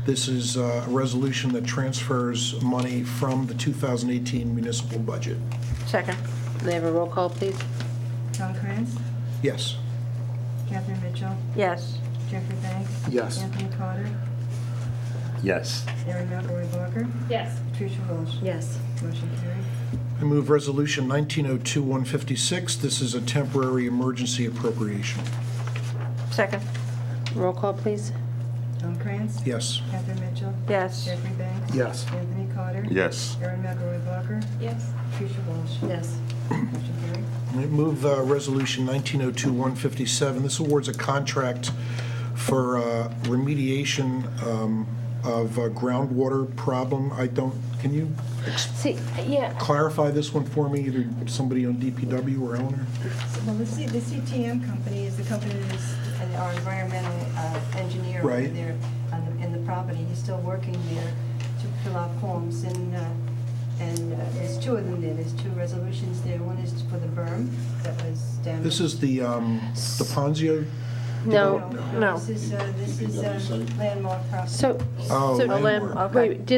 This is a resolution that transfers money from the 2018 municipal budget. Second. May I have a roll call, please? Tom Krantz, Yes. Catherine Mitchell, Yes. Jeffrey Banks. Yes. Anthony Carter, Yes. Mary McElroy Walker, Yes. Patricia Walsh. Yes. Motion carried. I move Resolution 1902-156. This is a temporary emergency appropriation. Second. Roll call, please. Tom Krantz, Yes. Catherine Mitchell, Yes. Jeffrey Banks. Yes. Anthony Carter. Yes. Mary McElroy Walker, Yes. Patricia Walsh. Yes. Motion carried. I move Resolution 1902-157. This awards a contract for remediation of groundwater problem. Can you See, yeah, clarify this one for me, either somebody on DPW or owner? Well, the CTM company is the company that is our environmental engineer over Right. there in the property. He's still working there to fill out forms, and And there's two of them there. There's two resolutions there. One is for the berm that was damaged. This is the Ponzio? No, No. This is landmark property. so, Oh, So- landmark. wait,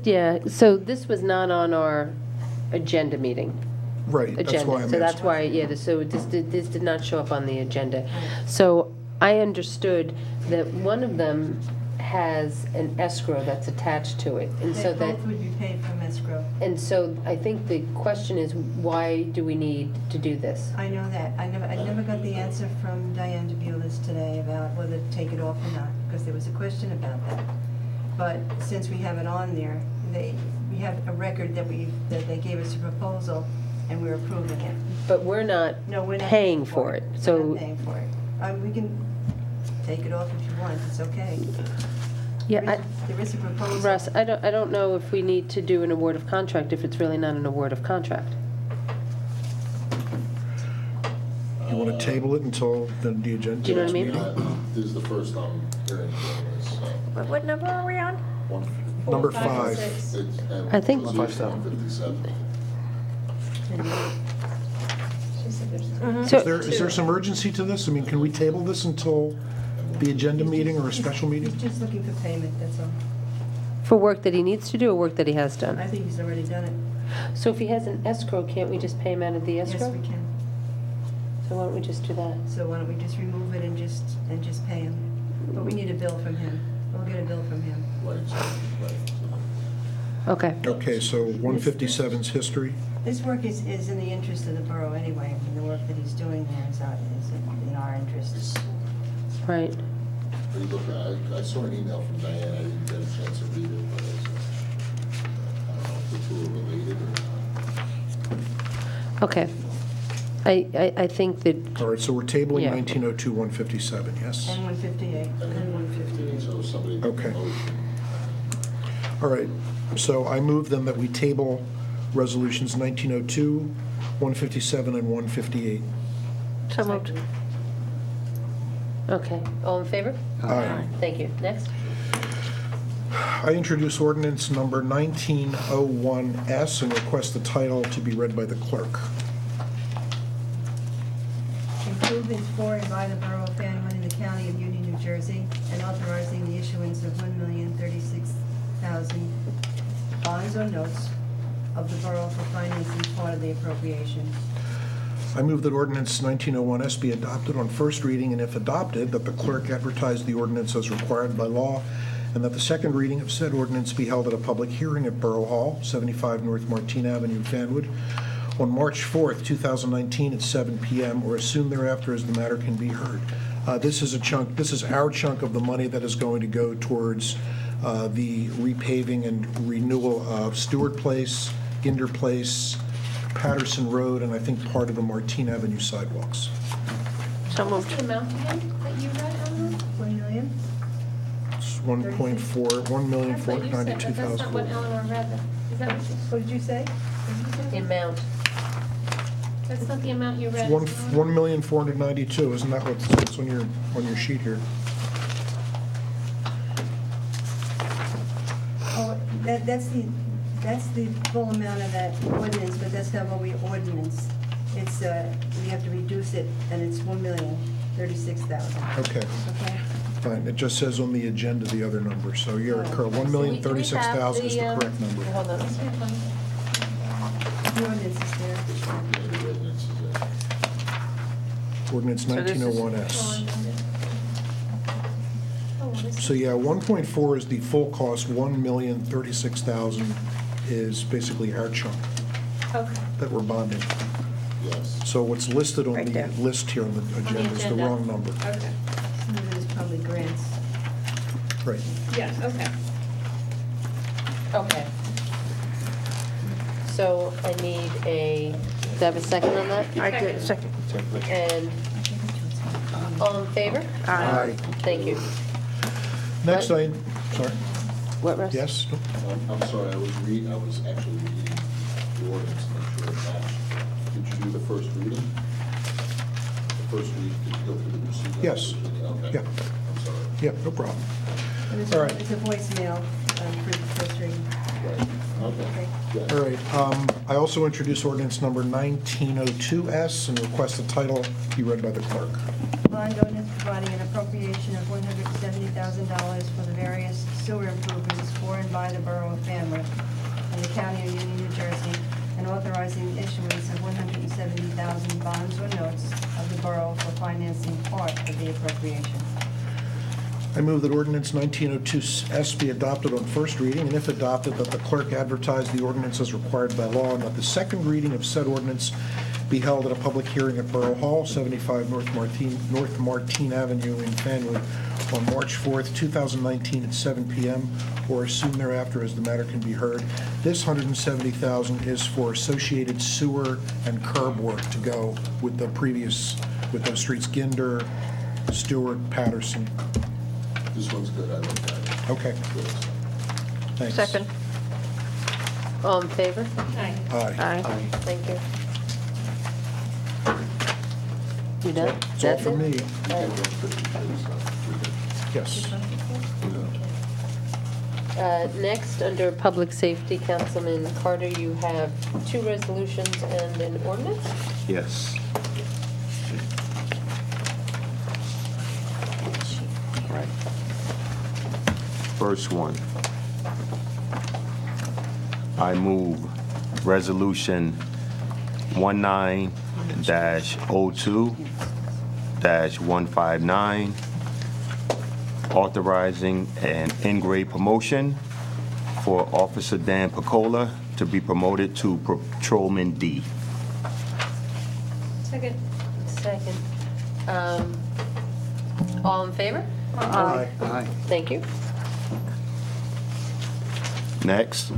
yeah, so this was not on our agenda meeting. Right, that's Agenda. why I'm So that's asking. why, yeah, so this did not show up on the agenda. So I understood that one of them has an escrow that's attached to it, and so They that, both would be paid from escrow. and so I think the question is, why do we need to do this? I know that. I never got the answer from Diane DeBulis today about whether to take it off or not, because there was a question about that. But since we have it on there, we have a record that they gave us a proposal, and we're approving it. But we're not No, we're not paying for it, We're so, not paying for it. We can take it off if you want. It's okay. yeah, There is a proposal. Russ, I don't know if we need to do an award of contract if it's really not an award of contract. You want to table it until the agenda? Do you know what I mean? This is the first I'm hearing this, so. What number are we on? Number 5 and 5. 6. I think- 157. She said there's So- Is there some urgency to this? I mean, can we table this until the agenda meeting or a special meeting? He's just looking for payment, that's all. For work that he needs to do or work that he has done? I think he's already done it. So if he has an escrow, can't we just pay him out of the escrow? Yes, we can. So why don't we just do that? So why don't we just remove it and just pay him? But we need a bill from him. We'll get a bill from him. Right, right. Okay. Okay, so 157's history. This work is in the interest of the borough anyway. I mean, the work that he's doing there is in our interests. Right. Hey, look, I saw an email from Diane, I didn't get a chance to read it, but I don't know if the two are related or not. Okay. I think that, All right, so we're tabling Yeah. 1902, 157, yes? And 158. And 158. So somebody make a Okay. motion. All right, so I move then that we table resolutions 1902, 157, and 158. So moved. okay. All in favor? Aye. Thank you. Next? I introduce ordinance number 1901S and request the title to be read by the clerk. Improvements for and by the borough of Fanwood in the county of Union, New Jersey, and authorizing the issuance of $1,036,000 bonds or notes of the borough for financing part of the appropriation. I move that ordinance 1901S be adopted on first reading, and if adopted, that the clerk advertise the ordinance as required by law, and that the second reading of said ordinance be held at a public hearing at Borough Hall, 75 North Martin Avenue, Fanwood, on March 4th, 2019 at 7 p.m. or as soon thereafter as the matter can be heard. This is our chunk of the money that is going to go towards the repaving and renewal of Stewart Place, Ginder Place, Patterson Road, and I think part of the Martin Avenue sidewalks. So What's moved. the amount again that you read, Eleanor? 1 million? It's 1.4, That's what you said, but that's not what 1,492,000. Eleanor read. Is that what you, What did you say? The amount. that's not the amount you read? It's is it, Eleanor? 1,492,000, isn't that what's on your sheet here? Oh, that's the full amount of that ordinance, but that's not what we ordinance. It's, we have to reduce it, and it's $1,036,000. Okay, Okay? fine. It just says on the agenda the other number, so you're correct. 1,036,000 is the correct number. Hold on. The ordinance is there. The ordinance is there. Ordinance So this is- 1901S. Oh, this So yeah, 1.4 is the full cost, 1,036,000 is basically our chunk Okay. that we're bonding. Yes. So what's listed on Right the there. list here on the agenda is the agenda. wrong number. Okay. Some of it is probably grants. Right. Yeah, okay. Okay. So I need do I have a second on that? I did, second. And all in favor? Aye. Thank you. Next, What? sorry, What, Russ? yes? I'm sorry, I was actually reading the ordinance to make sure it matched. Did you do the first reading? The first reading, did you go through the procedure? Yes. Okay. Yeah. I'm sorry. Yeah, no problem. And it's All right. it's a voicemail for the first reading. Right, okay. Okay. All right, I also introduced ordinance number 1902S and request the title be read by the clerk. Bond ordinance providing an appropriation of $170,000 for the various sewer improvements for and by the Borough of Fanwood in the County of Union, New Jersey, and authorizing the issuance of 170,000 bonds or notes of the borough for financing part of the appropriation. I move that ordinance 1902S be adopted on first reading, and if adopted, that the clerk advertise the ordinance as required by law, and that the second reading of said ordinance be held at a public hearing at Borough Hall, 75 North Martine Avenue in Fanwood, on March 4th, 2019 at 7 p.m., or as soon thereafter as the matter can be heard. This $170,000 is for associated sewer and curb work to go with the previous, with those streets, Ginder, Stewart, Patterson. This one's good, I like that. Okay, Good. thanks. Second. All in favor? Aye. Aye. Aye. Thank you. You done? It's all That's for it? me. You can run 50 days, so we're good. Yes. Next, under Public Safety, Councilman Carter, you have 2 resolutions and an ordinance. Yes. Right. First one. I move Resolution 19-02-159, authorizing an in-grade promotion for Officer Dan Picola to be promoted to Patrolman D. Second. Second. All in favor? Aye. Aye. Thank you. Next,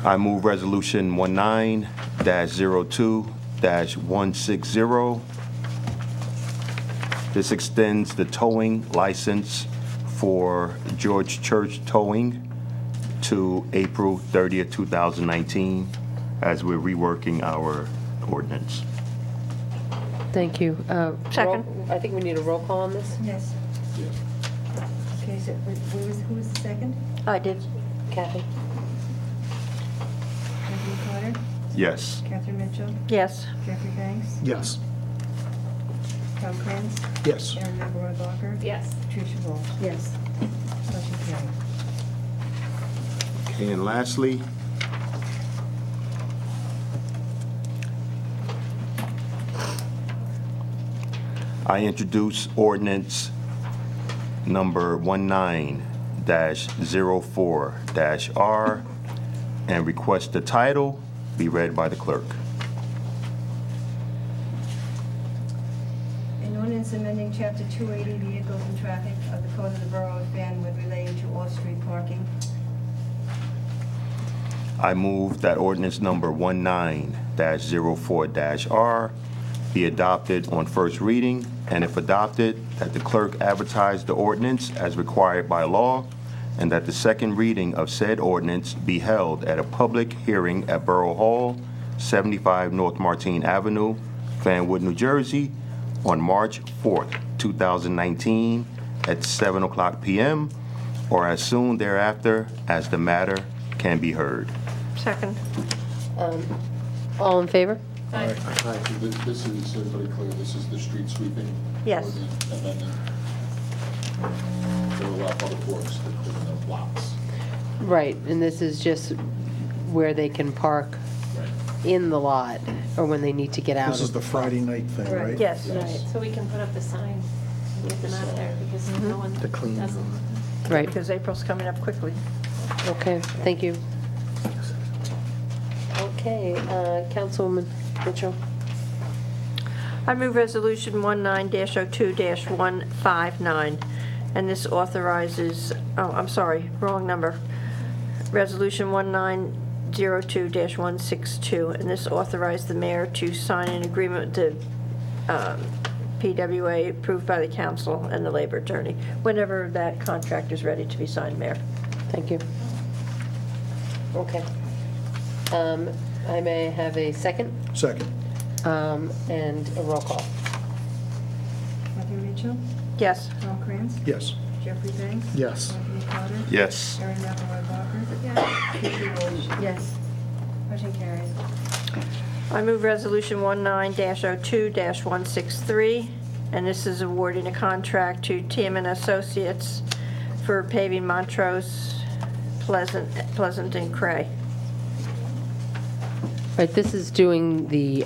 I move Resolution 19-02-160. This extends the towing license for George Church Towing to April 30th, 2019, as we're reworking our ordinance. Thank you. Second. I think we need a roll call on this. Yes. Yeah. Okay, so who was the second? I did. Kathy? Anthony Carter? Yes. Catherine Mitchell? Yes. Jeffrey Banks? Yes. Tom Kranz? Yes. Aaron McElroy Barker? Yes. Patricia Wolf? Yes. Motion carried. Okay, and lastly, I introduce ordinance number 19-04-R and request the title be read by the clerk. An ordinance amending Chapter 280 Vehicles and Traffic of the Code of the Borough of Fanwood relating to off-street parking. I move that ordinance number 19-04-R be adopted on first reading, and if adopted, that the clerk advertise the ordinance as required by law, and that the second reading of said ordinance be held at a public hearing at Borough Hall, 75 North Martine Avenue, Fanwood, New Jersey, on March 4th, 2019, at 7:00 p.m., or as soon thereafter as the matter can be heard. Second. All in favor? Aye. This is, everybody clear, this is the street sweeping? Yes. ordinance amendment. There are a lot of public works that there are no blocks. Right, and this is just where they can park in the lot, or when they need to get out. This is the Friday night thing, Right. right? Yes. Right, so we can put up the sign and get them out of there because no one To clean doesn't. Right, Because April's coming up quickly. okay, thank you. Okay, Councilwoman Mitchell. I move Resolution 19-02-159, and this authorizes, oh, I'm sorry, wrong number. Resolution 1902-162, and this authorized the mayor to sign an agreement with the PWA approved by the council and the labor attorney, whenever that contract is ready to be signed, Mayor. Thank you. Okay. I may have a second, Second. and a roll call. Catherine Mitchell? Yes. Tom Kranz? Yes. Jeffrey Banks? Yes. Anthony Carter? Yes. Erin Barker? Tricia Walsh? Yes. Motion carries. I move Resolution 19-02-163, and this is awarding a contract to Tiem and Associates for paving Montrose, Pleasant, and Cray. Right, this is doing the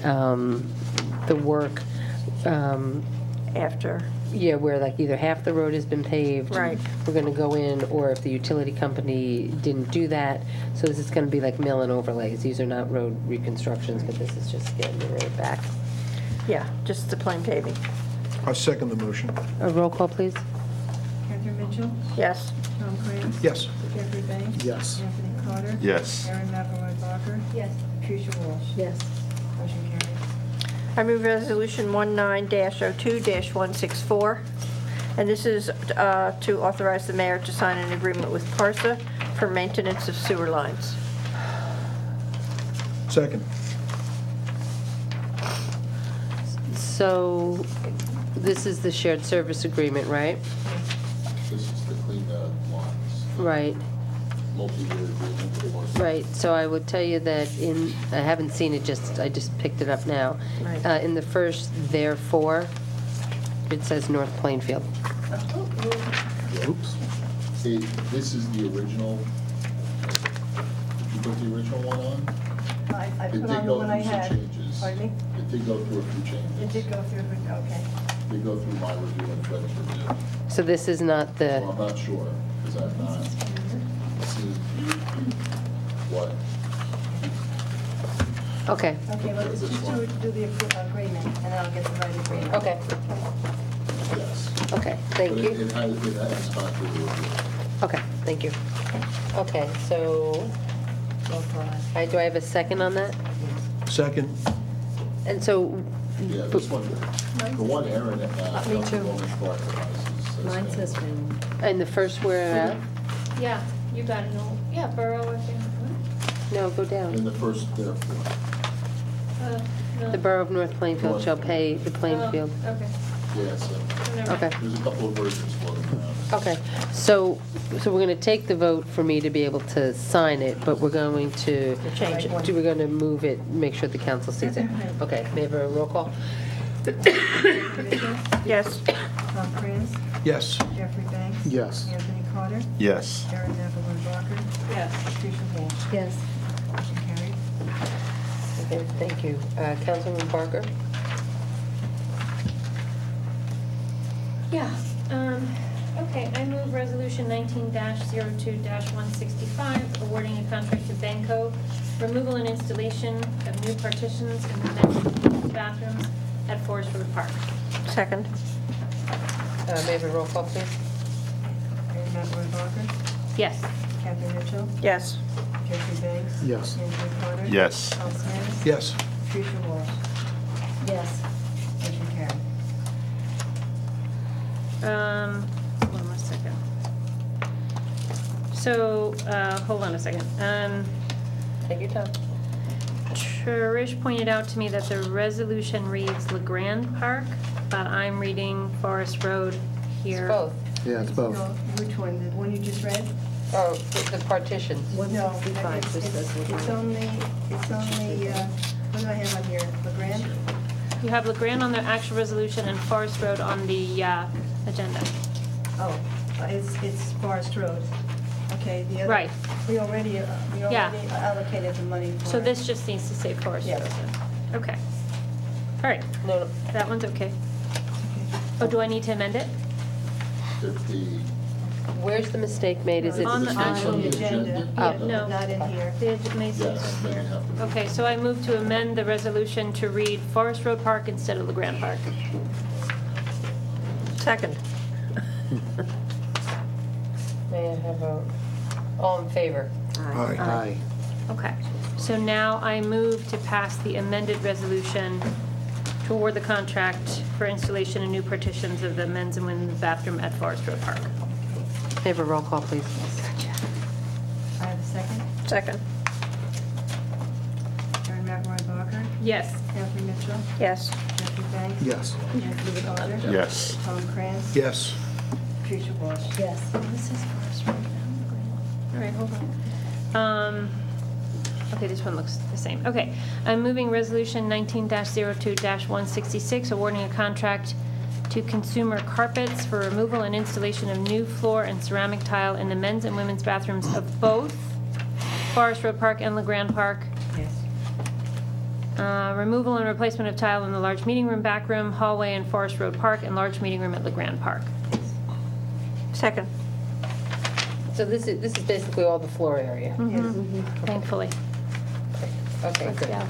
work, After. yeah, where like either half the road has been paved. Right. We're gonna go in, or if the utility company didn't do that. So this is gonna be like mill and overlays. These are not road reconstructions, but this is just getting the road back. Yeah, just the plain paving. I second the motion. A roll call, please. Catherine Mitchell? Yes. Tom Cruise? Yes. Jeffrey Banks? Yes. Anthony Carter? Yes. Erin Barker? Yes. Tricia Walsh? Yes. Motion carries. I move Resolution 19-02-164, and this is to authorize the mayor to sign an agreement with Parsa for maintenance of sewer lines. Second. So this is the shared service agreement, right? This is to clean the lines, Right, multi-year agreement with Morse. right. So I would tell you that I haven't seen it, I just picked it up now. Right. In the first therefore, it says North Plainfield. Oops. Hey, this is the original. Did you put the original one on? I It put did on the go one I through some had. changes. Pardon me? It did go through a few changes. It did go through, but, okay. They go through my review and Fred's review. So this is not So the, I'm not sure, because I've not seen what. okay, Okay, well, let's just do the agreement, and then I'll get the right agreement. okay, Yes. okay, thank But you. it has gone through the review. Okay, thank you. Okay, so, do I have a second on that? Second. And so, Yeah, this one, the one Aaron, Me too. Councilwoman Clark Mine has. says been. and the first where, Yeah, you got it. Yeah, Borough, I think. no, go down. In the first, therefore. The Borough of North Plainfield shall pay the Plainfield. Oh, okay. Yeah, so Okay, there's a couple of versions floating around. okay. So we're going to take the vote for me to be able to sign it, but we're going to. Change it. We're going to move it, make sure the council sees it. Okay, may I have a roll call? Mitchell? Yes. Tom Cruise? Yes. Jeffrey Banks? Yes. Anthony Carter? Yes. Erin Barker? Yes. Tricia Walsh? Yes. Motion carries. Okay, thank you. Councilman Barker? Yeah, okay, I move resolution 19-02-165, awarding a contract to Benco, removal and installation of new partitions in the men's bathrooms at Forest Road Park. Second. May I have a roll call, please? Erin Barker? Yes. Catherine Mitchell? Yes. Jeffrey Banks? Yes. Anthony Carter? Yes. Tom Cruise? Yes. Tricia Walsh? Yes. Motion carries. Hold on a second. So, hold on a second. Take your time. Trish pointed out to me that the resolution reads LeGrand Park, but I'm reading Forest Road here. It's both. Yeah, it's both. No, which one? The one you just read? Oh, the partitions. No, Just it's says only, what do I have on here? LeGrand? You have LeGrand on the actual resolution and Forest Road on the agenda. Oh, it's Forest Road. Okay, the other. Right. We already Yeah. allocated the money for. So this just needs to say Forest Yes. Road. Okay. All right, No, that one's okay. Oh, do I need to amend it? where's the mistake made? Is it? On the On actual the agenda, Oh. No. not in here. It may say Yes, so then you here. have to. Okay, so I move to amend the resolution to read Forest Road Park instead of LeGrand Park. Second. May I have all in favor? Aye. Aye. Okay, so now I move to pass the amended resolution to award the contract for installation of new partitions of the men's and women's bathroom at Forest Road Park. May I have a roll call, please? I have a second. Second. Erin Barker? Yes. Catherine Mitchell? Yes. Jeffrey Banks? Yes. Anthony Carter? Yes. Tom Cruise? Yes. Patricia Walsh. Yes. This is Forest Road now. All right, hold on. Okay, this one looks the same. Okay, I'm moving Resolution 19-02-166, awarding a contract to Consumer Carpets for removal and installation of new floor and ceramic tile in the men's and women's bathrooms of both Forest Road Park and LeGrand Park. Yes. Removal and replacement of tile in the large meeting room, back room, hallway in Forest Road Park, and large meeting room at LeGrand Park. Second. So this is basically all the floor area. Thankfully. Okay, Let's good. go. I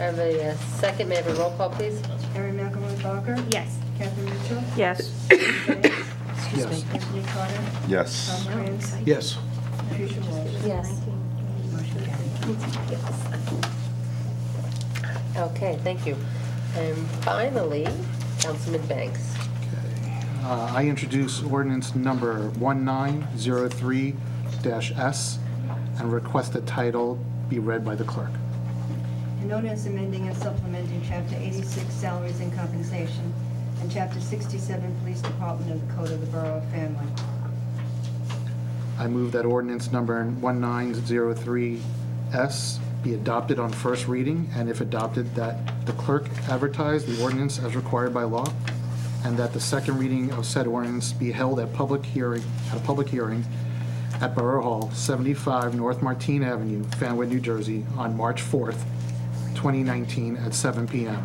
have a second, may I have a roll call, please? Erin McElroy Barker. Yes. Catherine Mitchell. Yes. Yes. Anthony Carter. Yes. Tom Prince. Yes. Patricia Walsh. Yes. Motion carried. Okay, thank you. And finally, Councilman Banks. I introduce ordinance number 1903-S and request the title be read by the clerk. An ordinance amending and supplementing Chapter 86 Salaries and Compensation and Chapter 67 Police Department of the Code of the Borough of Fanwood. I move that ordinance number 1903-S be adopted on first reading, and if adopted, that the clerk advertise the ordinance as required by law, and that the second reading of said ordinance be held at a public hearing at Borough Hall, 75 North Martine Avenue, Fanwood, New Jersey, on March 4th, 2019, at 7 p.m.,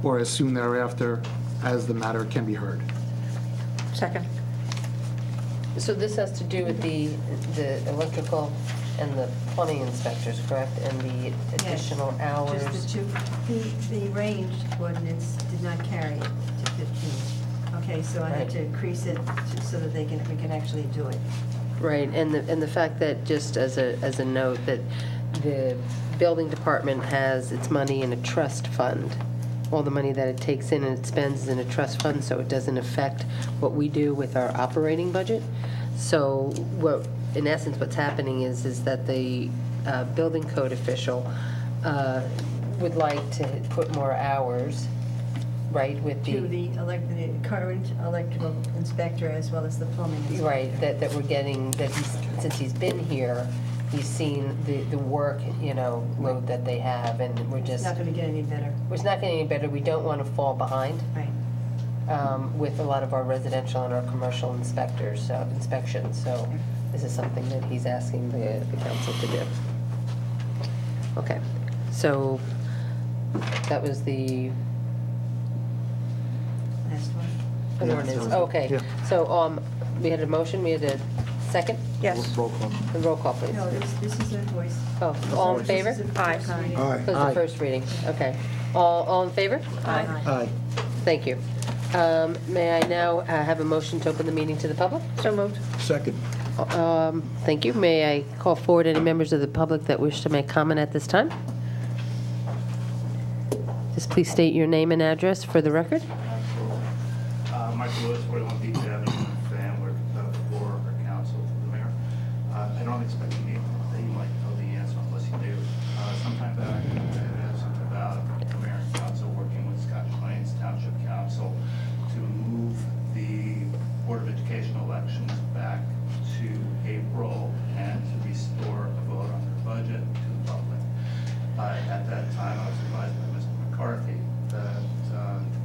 or as soon thereafter as the matter can be heard. Second. So this has to do with the electrical and the plumbing inspectors, correct? And the additional hours? Just the two, the range ordinance did not carry it to 15. Okay, so I had to increase it so that we can actually do it. Right, and the fact that, just as a note, that the building department has its money in a trust fund. All the money that it takes in and it spends is in a trust fund, so it doesn't affect what we do with our operating budget. So in essence, what's happening is that the building code official would like to put more hours, right, with To the current electrical inspector as well as the plumbing inspector. Right, that we're getting, since he's been here, he's seen the work, load that they have, and we're It's just, not going to get any better. it's not getting any better. We don't want to fall behind Right. with a lot of our residential and our commercial inspectors, inspections. So this is something that he's asking the council to do. Okay, so that was the Last one. ordinance. Okay, Yeah. so we had a motion, we had a second? Yes. Roll call. The roll call, please. No, this is a voice. Oh, all in This favor? is a first Aye. reading. Aye. This is the Aye. first reading, okay. All in favor? Aye. Thank you. May I now have a motion to open the meeting to the public? So moved. Second. Thank you. May I call forward any members of the public that wish to make comment at this time? Just please state your name and address for the record. Michael Lewis, 41 Beach Avenue, Fanwood, for our council, to the mayor. I don't expect you that you might know the answer unless you do. Sometime back, I asked about the mayor and council working with Scott Plains Township Council to move the Board of Education elections back to April and to restore a vote on their budget to the public. At that time, I was advised by Mr. McCarthy that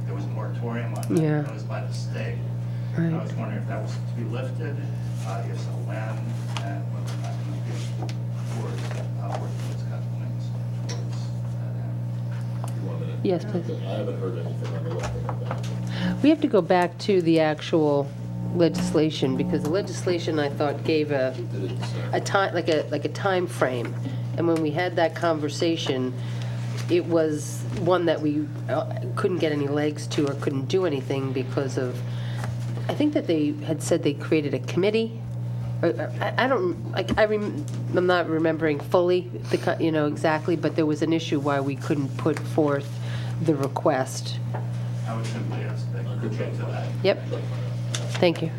there was a moratorium on that Yeah. imposed by the state. Right. I was wondering if that was to be lifted, if so when, and whether or not it would be towards working with Scott Plains towards that end. You want to- Yes, please. I haven't heard anything on the lifting of that. We have to go back to the actual legislation, because the legislation, I thought, gave a time, like a time frame. And when we had that conversation, it was one that we couldn't get any legs to or couldn't do anything because of, I think that they had said they created a committee. I'm not remembering fully, exactly, but there was an issue why we couldn't put forth the request. I would simply ask that you look into that. Yep. Thank you.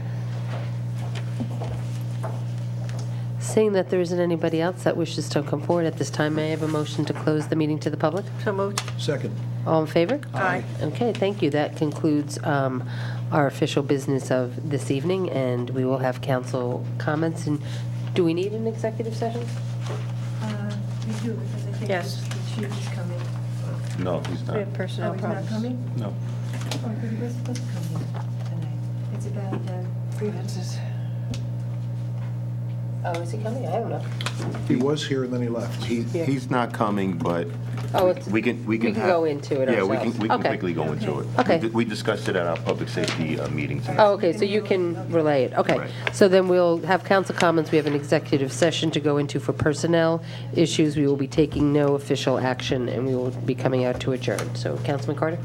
Seeing that there isn't anybody else that wishes to come forward at this time, may I have a motion to close the meeting to the public? So moved. Second. All in favor? Aye. Okay, thank you. That concludes our official business of this evening, and we will have council comments. And do we need an executive session? We do, because I think Yes. the chief is coming. No, he's We not. have Oh, personnel he's not problems. coming? No. Oh, but he was supposed to come here tonight. It's about grievances. Oh, is he coming? I don't know. He was here and then he left. He's not coming, but Oh, it's, we can we can have- go into it Yeah, ourselves. we can Okay. quickly go into it. Okay. We discussed it at our public safety meeting tonight. Oh, okay, so you can relay it. Okay. Right. So then we'll have council comments. We have an executive session to go into for personnel issues. We will be taking no official action, and we will be coming out to adjourn. So, Councilman Carter?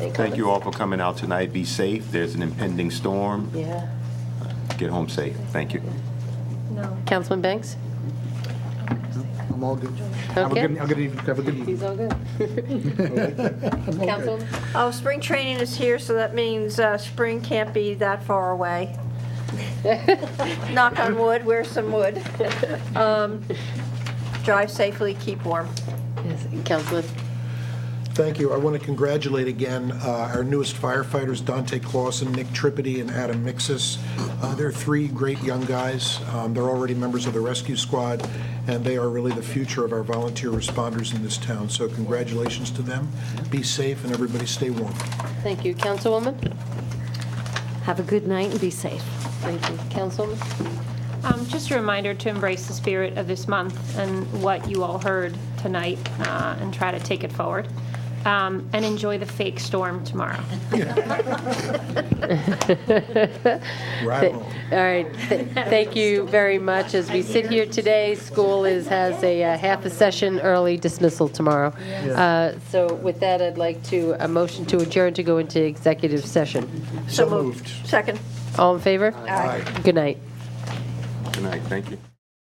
Any Thank you comments? all for coming out tonight. Be safe. There's an impending storm. Yeah. Get home safe. Thank you. No. Councilman Banks? I'm all good. Okay. Have a good evening. Have a good evening. He's all good. Councilman? Oh, spring training is here, so that means spring can't be that far away. Knock on wood, where's some wood? Drive safely, keep warm. Yes, Councilman? Thank you. I want to congratulate again our newest firefighters, Dante Clausen, Nick Trippidy, and Adam Mixis. They're three great young guys. They're already members of the rescue squad, and they are really the future of our volunteer responders in this town. So congratulations to them. Be safe, and everybody stay warm. Thank you. Councilwoman? Have a good night and be safe. Thank you. Councilwoman? Just a reminder to embrace the spirit of this month and what you all heard tonight, and try to take it forward. And enjoy the fake storm tomorrow. Right on. All right, thank you very much. As we sit here today, school has a half a session early dismissal tomorrow. So with that, I'd like a motion to adjourn to go into executive session. So moved. Second. All in favor? Aye. Good night. Good night. Thank you.